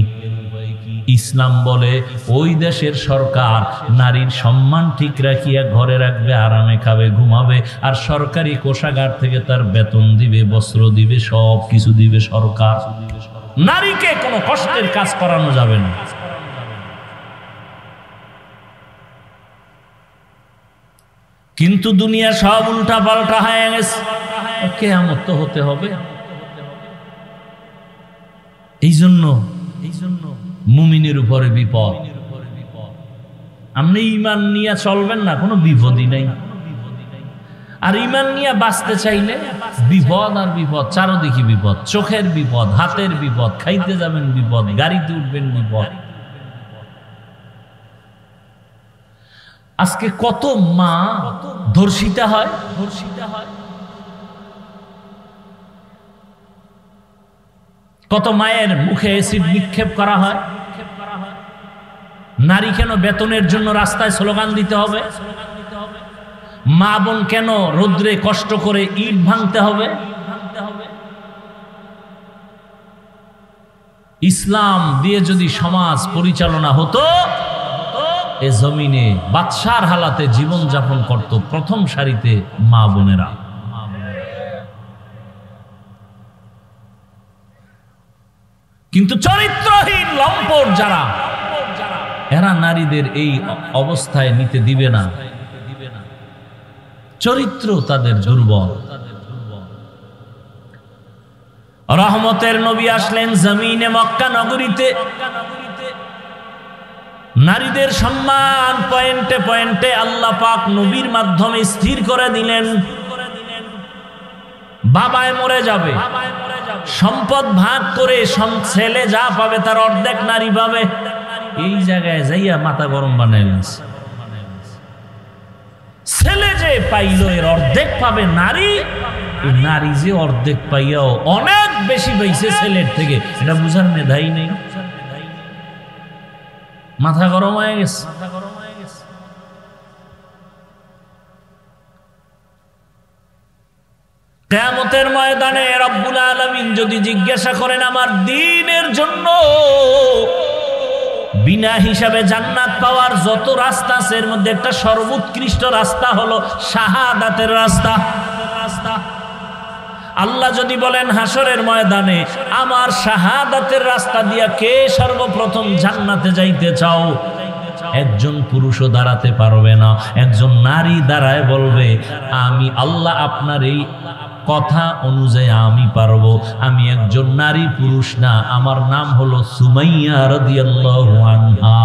Speaker 1: ইসলাম বলে ওই দেশের সরকার নারীর সম্মান ঠিক রাখিয়া ঘরে রাখবে, আরামে খাবে, ঘুমাবে, আর সরকারি কোষাগার থেকে তার বেতন দিবে, বস্ত্র দিবে, সব কিছু দিবে সরকার। নারীকে কোনো কষ্টের কাজ করানো যাবে না। কিন্তু দুনিয়া সব উল্টা পাল্টা হয়ে গেছে। কিয়ামত তো হতে হবে। এই জন্য মুমিনের উপরে বিপদ। আপনি ঈমান নিয়ে চলবেন না, কোনো বিপদই নাই। আর ঈমান নিয়ে বাঁচতে চাইলে বিপদ আর বিপদ, চারদিকে বিপদ। চোখের বিপদ, হাতের বিপদ, খাইতে যাবেন বিপদ, গাড়িতে উঠবেন বিপদ। আজকে কত মা ধর্ষিতা হয়, কত মায়ের মুখে অ্যাসিড নিক্ষেপ করা হয়। নারী কেন বেতনের জন্য রাস্তায় স্লোগান দিতে হবে? মা বোন কেন রৌদ্রে কষ্ট করে ইট ভাঙতে হবে? ইসলাম দিয়ে যদি সমাজ পরিচালনা হতো, এ জমিনে বাদশার হালাতে জীবন যাপন করত প্রথম সারিতে মা বোনেরা। কিন্তু চরিত্রহীন লম্পট যারা, এরা নারীদের এই অবস্থায় নিতে দিবে না। চরিত্র তাদের দুর্বল। রহমতের নবী আসলেন জমিনে মক্কা নগরীতে। নারীদের সম্মান পয়েন্টে পয়েন্টে আল্লাহ পাক নবীর মাধ্যমে স্থির করে দিলেন। বাবায় মরে যাবে, সম্পদ ভাগ করে ছেলে যা পাবে তার অর্ধেক নারী পাবে। এই জায়গায় যাইয়া মাথা গরম বানাইলেন। ছেলে যে পাইল এর অর্ধেক পাবে নারী, নারী যে অর্ধেক পাইয়াও অনেক বেশি পাইছে ছেলের থেকে, এটা বুঝার মেধাই নেই। মাথা গরম হয়ে গেছে। কিয়ামতের ময়দানে রব্বুল আলামিন যদি জিজ্ঞাসা করেন আমার দ্বীনের জন্য বিনা হিসাবে জান্নাত পাওয়ার যত রাস্তা আছে, এর মধ্যে একটা সর্বোৎকৃষ্ট রাস্তা হলো শাহাদাতের রাস্তা। আল্লাহ যদি বলেন হাসরের ময়দানে আমার শাহাদাতের রাস্তা দিয়া কে সর্বপ্রথম জান্নাতে যাইতে চাও, একজন পুরুষও দাঁড়াতে পারবে না, একজন নারী দাঁড়ায় বলবে আমি আল্লাহ আপনার এই কথা অনুযায়ী আমি পারবো। আমি একজন নারী, পুরুষ না, আমার নাম হলো সুমাইয়া রাদিয়াল্লাহু আনহা।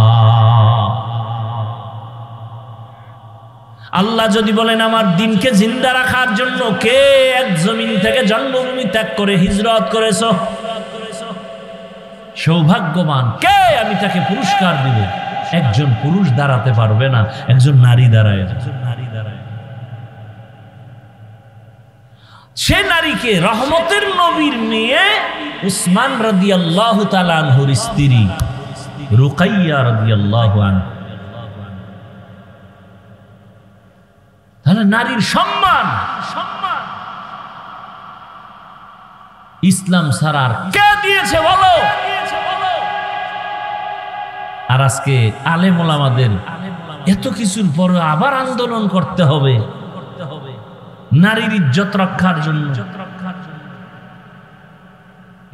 Speaker 1: আল্লাহ যদি বলেন আমার দ্বীনকে জিন্দা রাখার জন্য কে এক জমিন থেকে জন্মভূমি ত্যাগ করে হিজরত করেছো, সৌভাগ্যবান কে, আমি তাকে পুরস্কার দিব। একজন পুরুষ দাঁড়াতে পারবে না, একজন নারী দাঁড়ায়। সে নারীকে রহমতের নবীর মেয়ে উসমান রাদিয়াল্লাহু তাআলা আনহুর স্ত্রী রুকাইয়া রাদিয়াল্লাহু আনহা। তাহলে নারীর সম্মান ইসলাম ছাড়া কে দিয়েছে বলো? আর আজকে আলেম ওলামাদের এত কিছুর পরে আবার আন্দোলন করতে হবে নারীর ইজ্জত রক্ষার জন্য।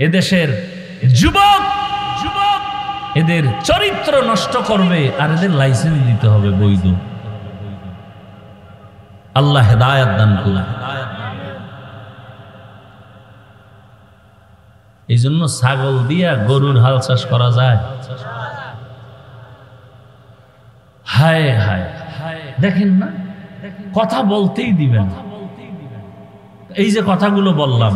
Speaker 1: এদেশের যুবক এদের চরিত্র নষ্ট করবে আর এদের লাইসেন্স দিতে হবে বৈধ। আল্লাহ হেদায়েত দান করুন। এই জন্য ছাগল দিয়া গরুর হাল চাষ করা যায়। হায় হায়, দেখেন না, কথা বলতেই দিবেন। এই যে কথাগুলো বললাম,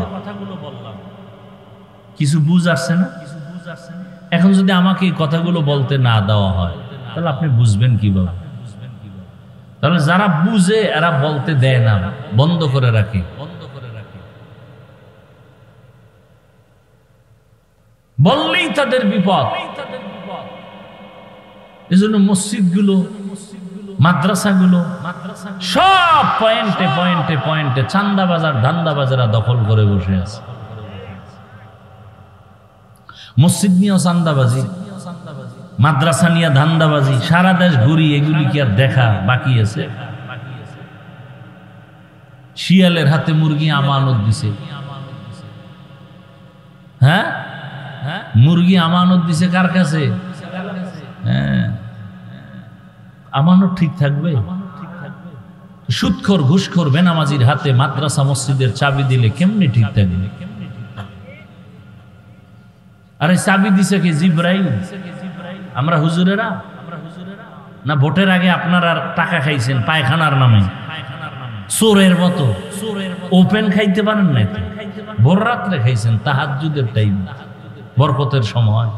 Speaker 1: কিছু বুঝ আসছে না? এখন যদি আমাকে এই কথাগুলো বলতে না দেওয়া হয় তাহলে আপনি বুঝবেন কিভাবে? তাহলে যারা বুঝে এরা বলতে দেয় না, বন্ধ করে রাখে। বললেই তাদের বিপদ। এই জন্য মসজিদগুলো, মাদ্রাসাগুলো সব পয়েন্টে পয়েন্টে পয়েন্টে চান্দাবাজার ধান্দাবাজারা দখল করে বসে আছে। মসজিদ নিয়েও চান্দাবাজি, মাদ্রাসা নিয়ে ধান্দাবাজি, সারা দেশ ঘুরি, এগুলি কি আর দেখা বাকি আছে? শিয়ালের হাতে মুরগি আমানত দিছে। হ্যাঁ, মুরগি আমানত দিছে কার কাছে? হ্যাঁ, আমানত ঠিক থাকবে? সুদখোর ঘুষখোর বেনামাজির হাতে মাদ্রাসা মসজিদের চাবি দিলে কেমনি ঠিক থাকবে? আরে চাবি দিছে কি জিব্রাইল? আমরা হুজুরেরা না ভোটের আগে আপনারা টাকা খাইছেন পায়খানার নামে চোরের মতো ওপেন খাইতে পারেন নাই তো, ভোর রাত্রে খাইছেন তাহাজ্জুদের টাইম, বরকতের সময়।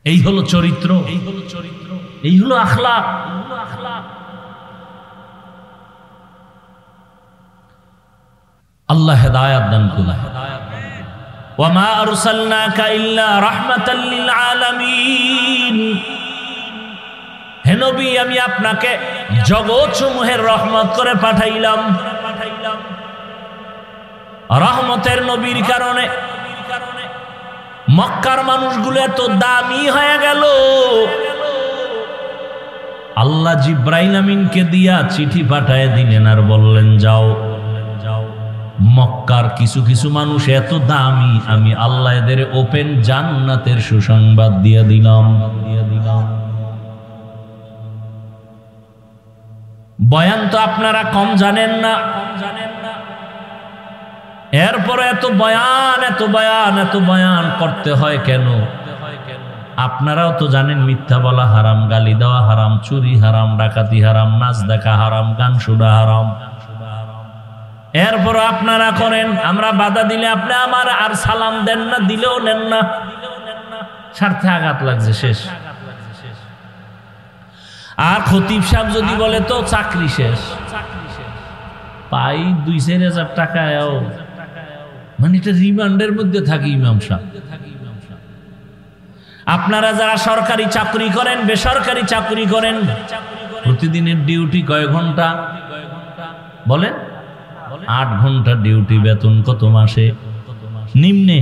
Speaker 1: এই হলো চরিত্র, এই হলো আখলাক। আল্লাহ হেদায়েত দান করুন। ওয়ামা আরসালনাকা ইল্লা রাহমাতাল লিল আলামিন, হে নবী আমি আপনাকে জগৎসমূহের রহমত করে পাঠাইলাম। রহমতের নবীর কারণে মক্কার মানুষগুলো এত দামি হয়ে গেল। আল্লাহ জিব্রাইল আমিনকে দিয়া চিঠি পাঠায় দিলেন আর বললেন যাও মক্কার কিছু কিছু মানুষ এত দামি, আমি আল্লাহ এদের ওপেন জান্নাতের সুসংবাদ দিয়ে দিলাম। বয়ান তো আপনারা কম জানেন না, এরপরে এত বয়ান করতে হয় কেন? আপনারাও তো জানেন মিথ্যা বলা হারাম, গালি দেওয়া হারাম, চুরি হারাম, ডাকাতি হারাম, নাচ দেখা হারাম, গান শোনা হারাম। এরপর আপনারা করেন, আমরা বাধা দিলে আপনি আমার আর সালাম দেন না, দিলেও নেন না, স্বার্থে আঘাত লাগছে শেষ। আর খতিব সাহেব যদি বলে তো চাকরি শেষ, পাই 2-4 হাজার টাকা, মানে এটা রিমান্ডের মধ্যে থাকি ইমাম সাহেব। আপনারা যারা সরকারি চাকরি করেন, বেসরকারি চাকরি করেন, প্রতিদিনের ডিউটি কয় ঘন্টা বলেন? 8 ঘন্টা ডিউটি, বেতন কত মাসে? নিম্নে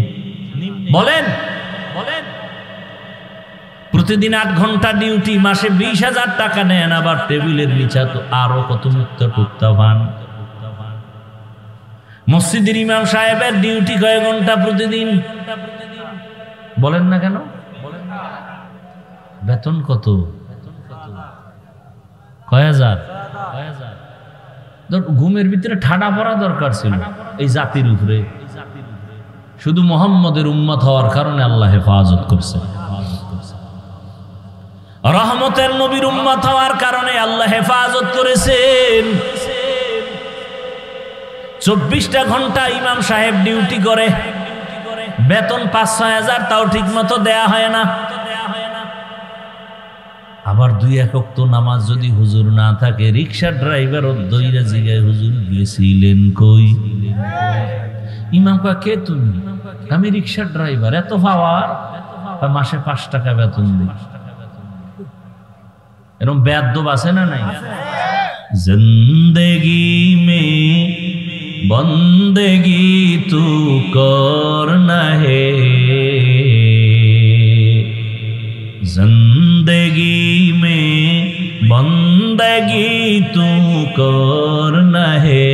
Speaker 1: বলেন, প্রতিদিন 8 ঘন্টা ডিউটি, মাসে 20,000 টাকা নেন, আবার টেবিলের নিচে তো আরো কত মুক্তা টুক্তা পান। মসজিদের ইমাম সাহেবের ডিউটি কয় ঘন্টা প্রতিদিন বলেন না কেন? বেতন কত? কয় হাজার? ঘুমের ভিতরে ঠাডা পড়া দরকার ছিল এই জাতির উপরে, শুধু মুহাম্মদের উম্মত হওয়ার কারণে আল্লাহ হেফাজত করছে। রহমতের নবীর উম্মত হওয়ার কারণে আল্লাহ হেফাজত করেছেন। 24টা ঘন্টা ইমাম সাহেব ডিউটি করে, বেতন 5-6 হাজার, তাও ঠিক মতো দেয়া হয় না। আবার 2-1 ওয়াক্ত নামাজ যদি হুজুর না থাকে, রিক্সা ড্রাইভার দইরা জিগায় হুজুর গেছিলেন কই? ইমাম কয় কে তুমি? আমি রিক্সা ড্রাইভার। এত পাওয়ার? মাসে 5 টাকা বেতন দিই। এরকম বেয়াদব আছে না নাই? জিন্দেগি মে বন্দেগি তু করনা হে, जिंदगी में बंदगी तू करना है,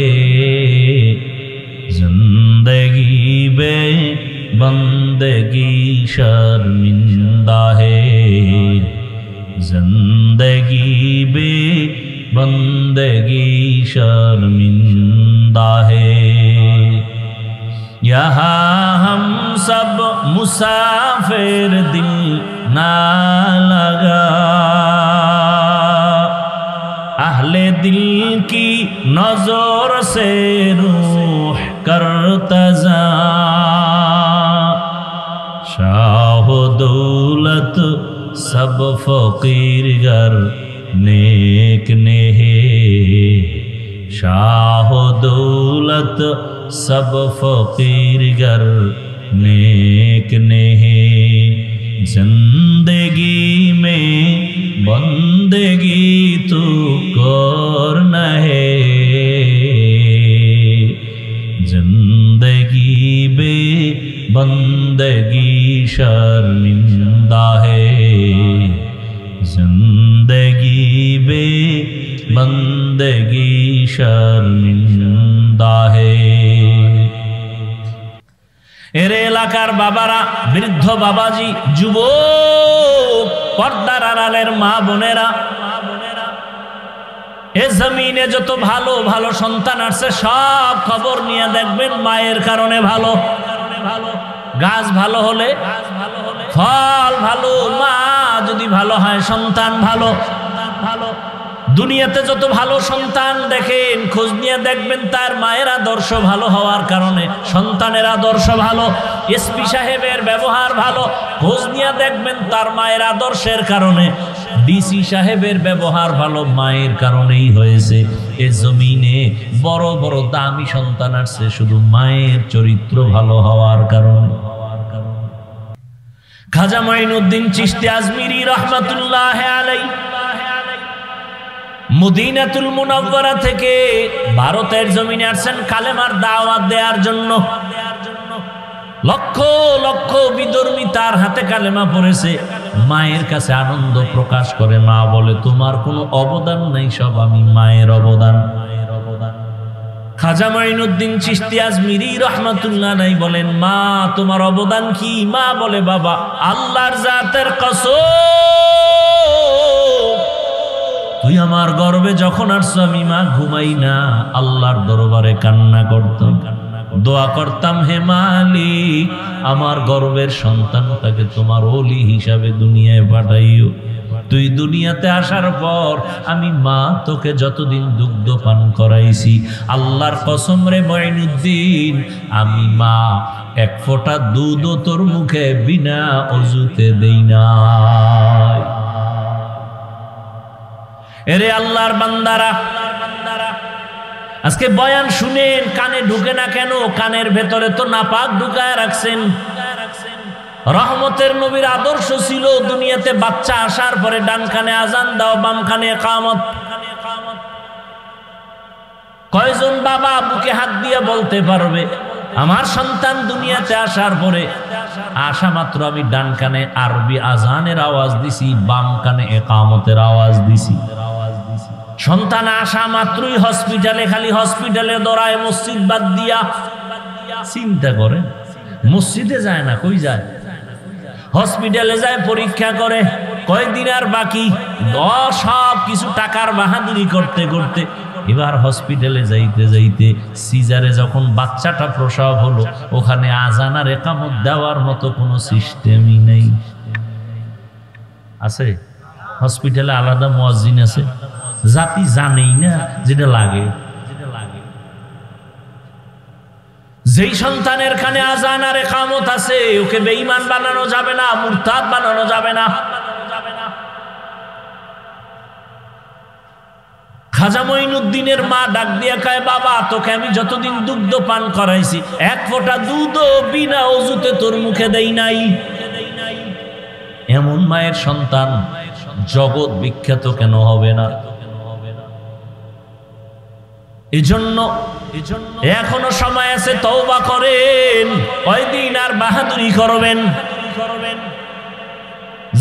Speaker 1: जिंदगी बे बंदगी शर्मिंदा है, जिंदगी बे बंदगी शर्मिंदा है। यहाँ हम सब मुसाफिर दिल ना लगा, अहले दिल की नजर से रूह करता जा, शाह दौलत सब फकीर गर नेक ने है, शाह दौलत सब फकीर गर नेक ने है, जिंदगी में बंदगी तू करना है, जिंदगी बे बंदगी शर्मिंदा है, जिंदगी बे बंदगी शर्मिंदा है। এর এলাকার বাবারা, বৃদ্ধ বাবাজি, যুবক, পর্দার আড়ালের মা বোনেরা, এ জমিনে যত ভালো ভালো সন্তান আসছে সব খবর নিয়ে দেখবেন মায়ের কারণে ভালো। গাছ ভালো হলে ফল ভালো, মা যদি ভালো হয় সন্তান ভালো। দুনিয়াতে যত ভালো সন্তান দেখেন খোঁজ নিয়ে দেখবেন তার মায়ের আদর্শ ভালো হওয়ার কারণে সন্তানের আদর্শ ভালো। এসপি সাহেবের ব্যবহার ভালো, খোঁজ নিয়ে দেখবেন তার মায়ের আদর্শের কারণে। ডিসি সাহেবের ব্যবহার ভালো, মায়ের কারণেই হয়েছে। এ জমিনে বড় বড় দামি সন্তান আসছে শুধু মায়ের চরিত্র ভালো হওয়ার কারণে। খাজা মাইনুদ্দিন চিশতি আজমিরি রহমাতুল্লাহ আলাইহি মদিনাতুল মুনাওয়ারা থেকে ভারতের জমিনে আসছেন কালেমার দাওয়াত দেওয়ার জন্য। লক্ষ লক্ষ বিধর্মী তার হাতে কালেমা পড়েছে। মায়ের কাছে আনন্দ প্রকাশ করে, মা বলে তোমার কোনো অবদান নাই, সব আমি মায়ের অবদান। খাজা মাইনুদ্দিন চিশতি আজমিরি রহমাতুল্লাহ আলাইহি বলেন, মা তোমার অবদান কি? মা বলে, বাবা আল্লাহর জাতের কসম, তুই আমার গর্বে যখন আসছো আমি মা ঘুমাই না, আল্লাহর দরবারে কান্না করতাম, দোয়া করতাম, হে মালিক আমার গর্বের সন্তানটাকে তোমার ওলি হিসাবে দুনিয়ায় পাঠাইও। তুই দুনিয়াতে আসার পর আমি মা তোকে যতদিন দুগ্ধ পান করাইছি, আল্লাহর কসম রে মাইনুদ্দিন, আমি মা এক ফোঁটা দুধও তোর মুখে বিনা অজুতে দেই না। এরে আল্লাহর বান্দারা, আজকে বয়ান শুনেন, কানে ঢুকে না কেন? কানের ভেতরে তো নাপাক ঢুকায় রাখছেন। রহমতের নবীর আদর্শ ছিল দুনিয়াতে বাচ্চা আসার পরে ডান কানে আজান দাও, বাম কানে ইকামত। কয়জন বাবা বুকে হাত দিয়ে বলতে পারবে আমার সন্তান দুনিয়াতে আসার পরে আসা মাত্র আমি ডান কানে আরবি আজানের আওয়াজ দিছি, বাম কানে ইকামতের আওয়াজ দিছি। সন্তান আসা মাত্রই হসপিটালে, খালি হসপিটালে দৌড়ায়, মসজিদ বাদ দিয়া। চিন্তা করে, মসজিদে যায় না, কই যায়? হসপিটালে যায়, পরীক্ষা করে, কয়দিন আর বাকি, সব কিছু টাকার বাহাদুরি করতে করতে এবার হসপিটালে যাইতে যাইতে সিজারে যখন বাচ্চাটা প্রসব হলো, ওখানে আজান আর ইকামত দেওয়ার মতো কোনো সিস্টেমই নেই। আছে হসপিটালে আলাদা মুয়াজ্জিন আছে, জাতি জানেই না যেটা লাগে। যেই সন্তানের কানে আজান আর ইকামত আছে ওকে বেঈমান বানানো যাবে না, মুরতাদ বানানো যাবে না। খাজা মঈনুদ্দিনের মা ডাক দিয়া কয়, বাবা তোকে আমি যতদিন দুগ্ধ পান করাইছি এক ফোঁটা দুধও বিনা ওযুতে তোর মুখে দেই নাই। এমন মায়ের সন্তান জগৎ বিখ্যাত কেন হবে না? এজন্য এখনো সময় আছে, তওবা করেন। কয়দিন আর বাহাদুরি করবেন?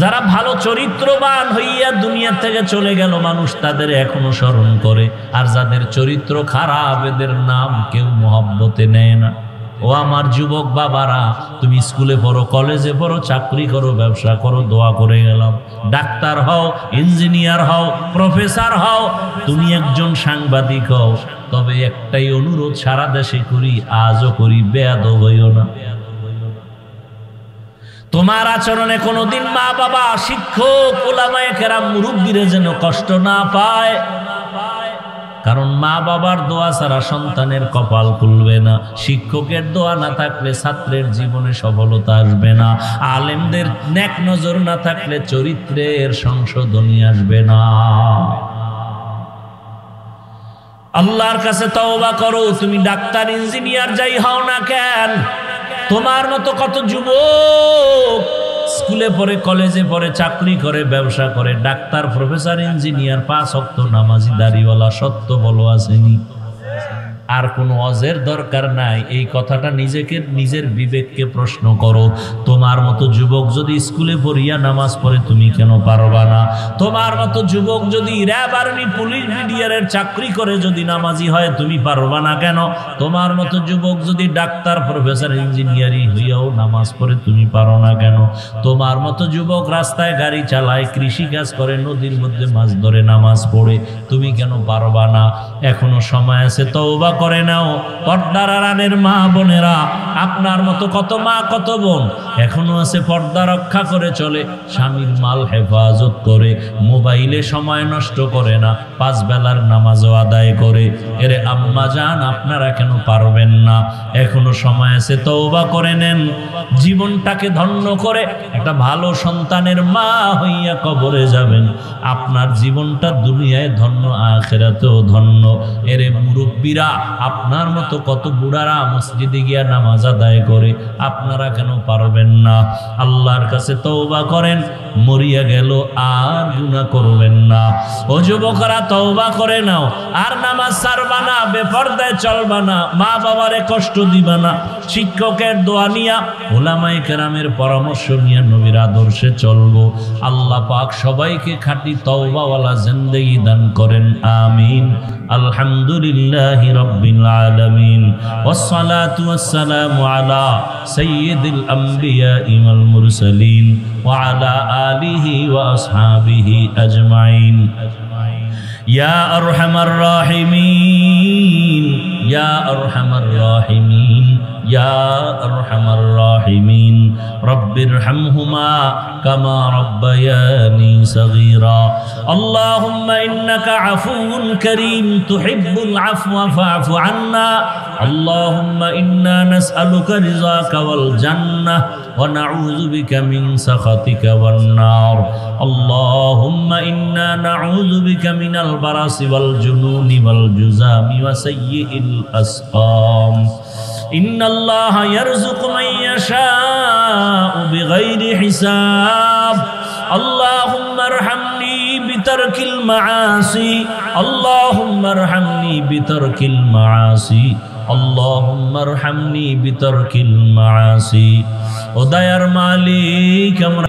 Speaker 1: যারা ভালো চরিত্রবান হইয়া দুনিয়া থেকে চলে গেল মানুষ তাদের এখনো স্মরণ করে, আর যাদের চরিত্র খারাপ এদের নাম কেউ মহব্বতে নেয় না। ও আমার যুবক বাবারা, তুমি স্কুলে পড়ো, কলেজে পড়ো, চাকরি করো, ব্যবসা করো, দোয়া করে গেলাম। ডাক্তার হও, ইঞ্জিনিয়ার হও, প্রফেসর হও, তুমি একজন সাংবাদিক হও, তবে একটাই অনুরোধ সারা দেশে করি, আজও করি, বেয়াদব হইও না। তোমার আচরণে কোনোদিন মা বাবা, শিক্ষক, ওলামায়ে কেরাম, মুরব্বীরা যেন কষ্ট না পায়। কারণ মা বাবার দোয়া ছাড়া সন্তানের কপাল খুলবে না, শিক্ষকের দোয়া না থাকলে ছাত্রের জীবনে সফলতা আসবে না, আলেমদের নেক নজর না থাকলে চরিত্রের সংশোধনী আসবে না। আল্লাহর কাছে তওবা করো। তুমি ডাক্তার, ইঞ্জিনিয়ার যাই হও না কেন, তোমার মতো কত যুবক স্কুলে পড়ে, কলেজে পড়ে, চাকরি করে, ব্যবসা করে, ডাক্তার, প্রফেসর, ইঞ্জিনিয়ার, 5 ওয়াক্ত নামাজি, দাড়িওয়ালা, সত্য বলো আসেনি? আর কোনো অজের দরকার নাই। এই কথাটা নিজের বিবেককে প্রশ্ন করো। তোমার মতো যুবক যদি স্কুলে পড়িয়া নামাজ পড়ে তুমি কেন পারবা না? তোমার মতো যুবক যদি র্যাব আর্মি পুলিশ বিডিআরের চাকরি করে যদি নামাজি হয় তুমি পারবা না কেন? তোমার মতো যুবক যদি ডাক্তার প্রফেসর ইঞ্জিনিয়ারিং হইয়াও নামাজ পড়ে তুমি পারো না কেন? তোমার মতো যুবক রাস্তায় গাড়ি চালায়, কৃষি কাজ করে, নদীর মধ্যে মাছ ধরে নামাজ পড়ে তুমি কেন পারবা না? এখনো সময় আছে, তওবা করে নাও। পর্দার আড়ালের মা বোনেরা, আপনার মতো কত মা কত বোন এখনো আছে পর্দা রক্ষা করে চলে, স্বামীর মাল হেফাজত করে, মোবাইলে সময় নষ্ট করে না, 5 বেলার নামাজও আদায় করে। এরে আম্মা জান, আপনারা কেন পারবেন না? এখনো সময় আছে, তওবা করে নেন। জীবনটাকে ধন্য করে একটা ভালো সন্তানের মা হইয়া কবরে যাবেন। আপনার জীবনটা দুনিয়ায় ধন্য, আখিরাতেও ধন্য। এরে মুরব্বীরা, আপনার মতো কত বুড়ারা মসজিদে গিয়া নামাজ আদায় করে, আপনারা কেন পারবেন না? আল্লাহর কাছে তওবা করেন, মরিয়া গেল আর গুনাহ করবেন না। ও যুবকরা, তওবা করে নাও, আর নামাজ ছাড়বা না, বেপরদায় চলবা না, মা বাবারে কষ্ট দিবা না, শিক্ষকের দোয়া নিয়া, উলামায়ে কেরামের পরামর্শ নিয়ে নবীর আদর্শে চলবো। আল্লাহ পাক সবাইকে খাঁটি তওবাওয়ালা জিন্দেগি দান করেন, আমিন। আলহামদুলিল্লাহি রাব্বিল আলামিন, ওয়াসসালাতু ওয়াসসালামু আলা সাইয়্যিদিল আমবিয়া ওয়াল মুরসালিন ওয়া আলা আলিহি ওয়া আসহাবিহি আজমাইন। ইয়া আরহামার রাহিমিন, ইয়া আরহামার রাহিমিন, ইয়া আরহামার রাহিমিন। রব্বিরহামহুমা কামা রব্বায়ানি সগীরা। আল্লাহুম্মা ইন্নাকা আফুউন কারীম তুহিব্বুল আফওয়া ফা'ফু আন্না। আল্লাহুম্মা ইন্না নাসআলুকা রিযাকা ওয়াল জান্নাহ ওয়া নাউযু বিকা মিন সাখাতিকা ওয়ান নার। আল্লাহুম্মা ইন্না নাউযু বিকা মিনাল বারাসি ওয়াল জুনুনি ওয়াল জুযামি ওয়া সাইয়্যিল আসকাম। ইন্নাল্লাহা ইয়ারযুকু মান ইয়াশাউ বিগাইরি হিসাব। আল্লাহুম্মা আরহামনি বিতারকিল মাআসি। আল্লাহুম্মা আরহামনি বিতারকিল মাআসি। আল্লাহুম্মা আরহামনি বিতারকিল মাআসি। ও দয়ার মালিক, আমরা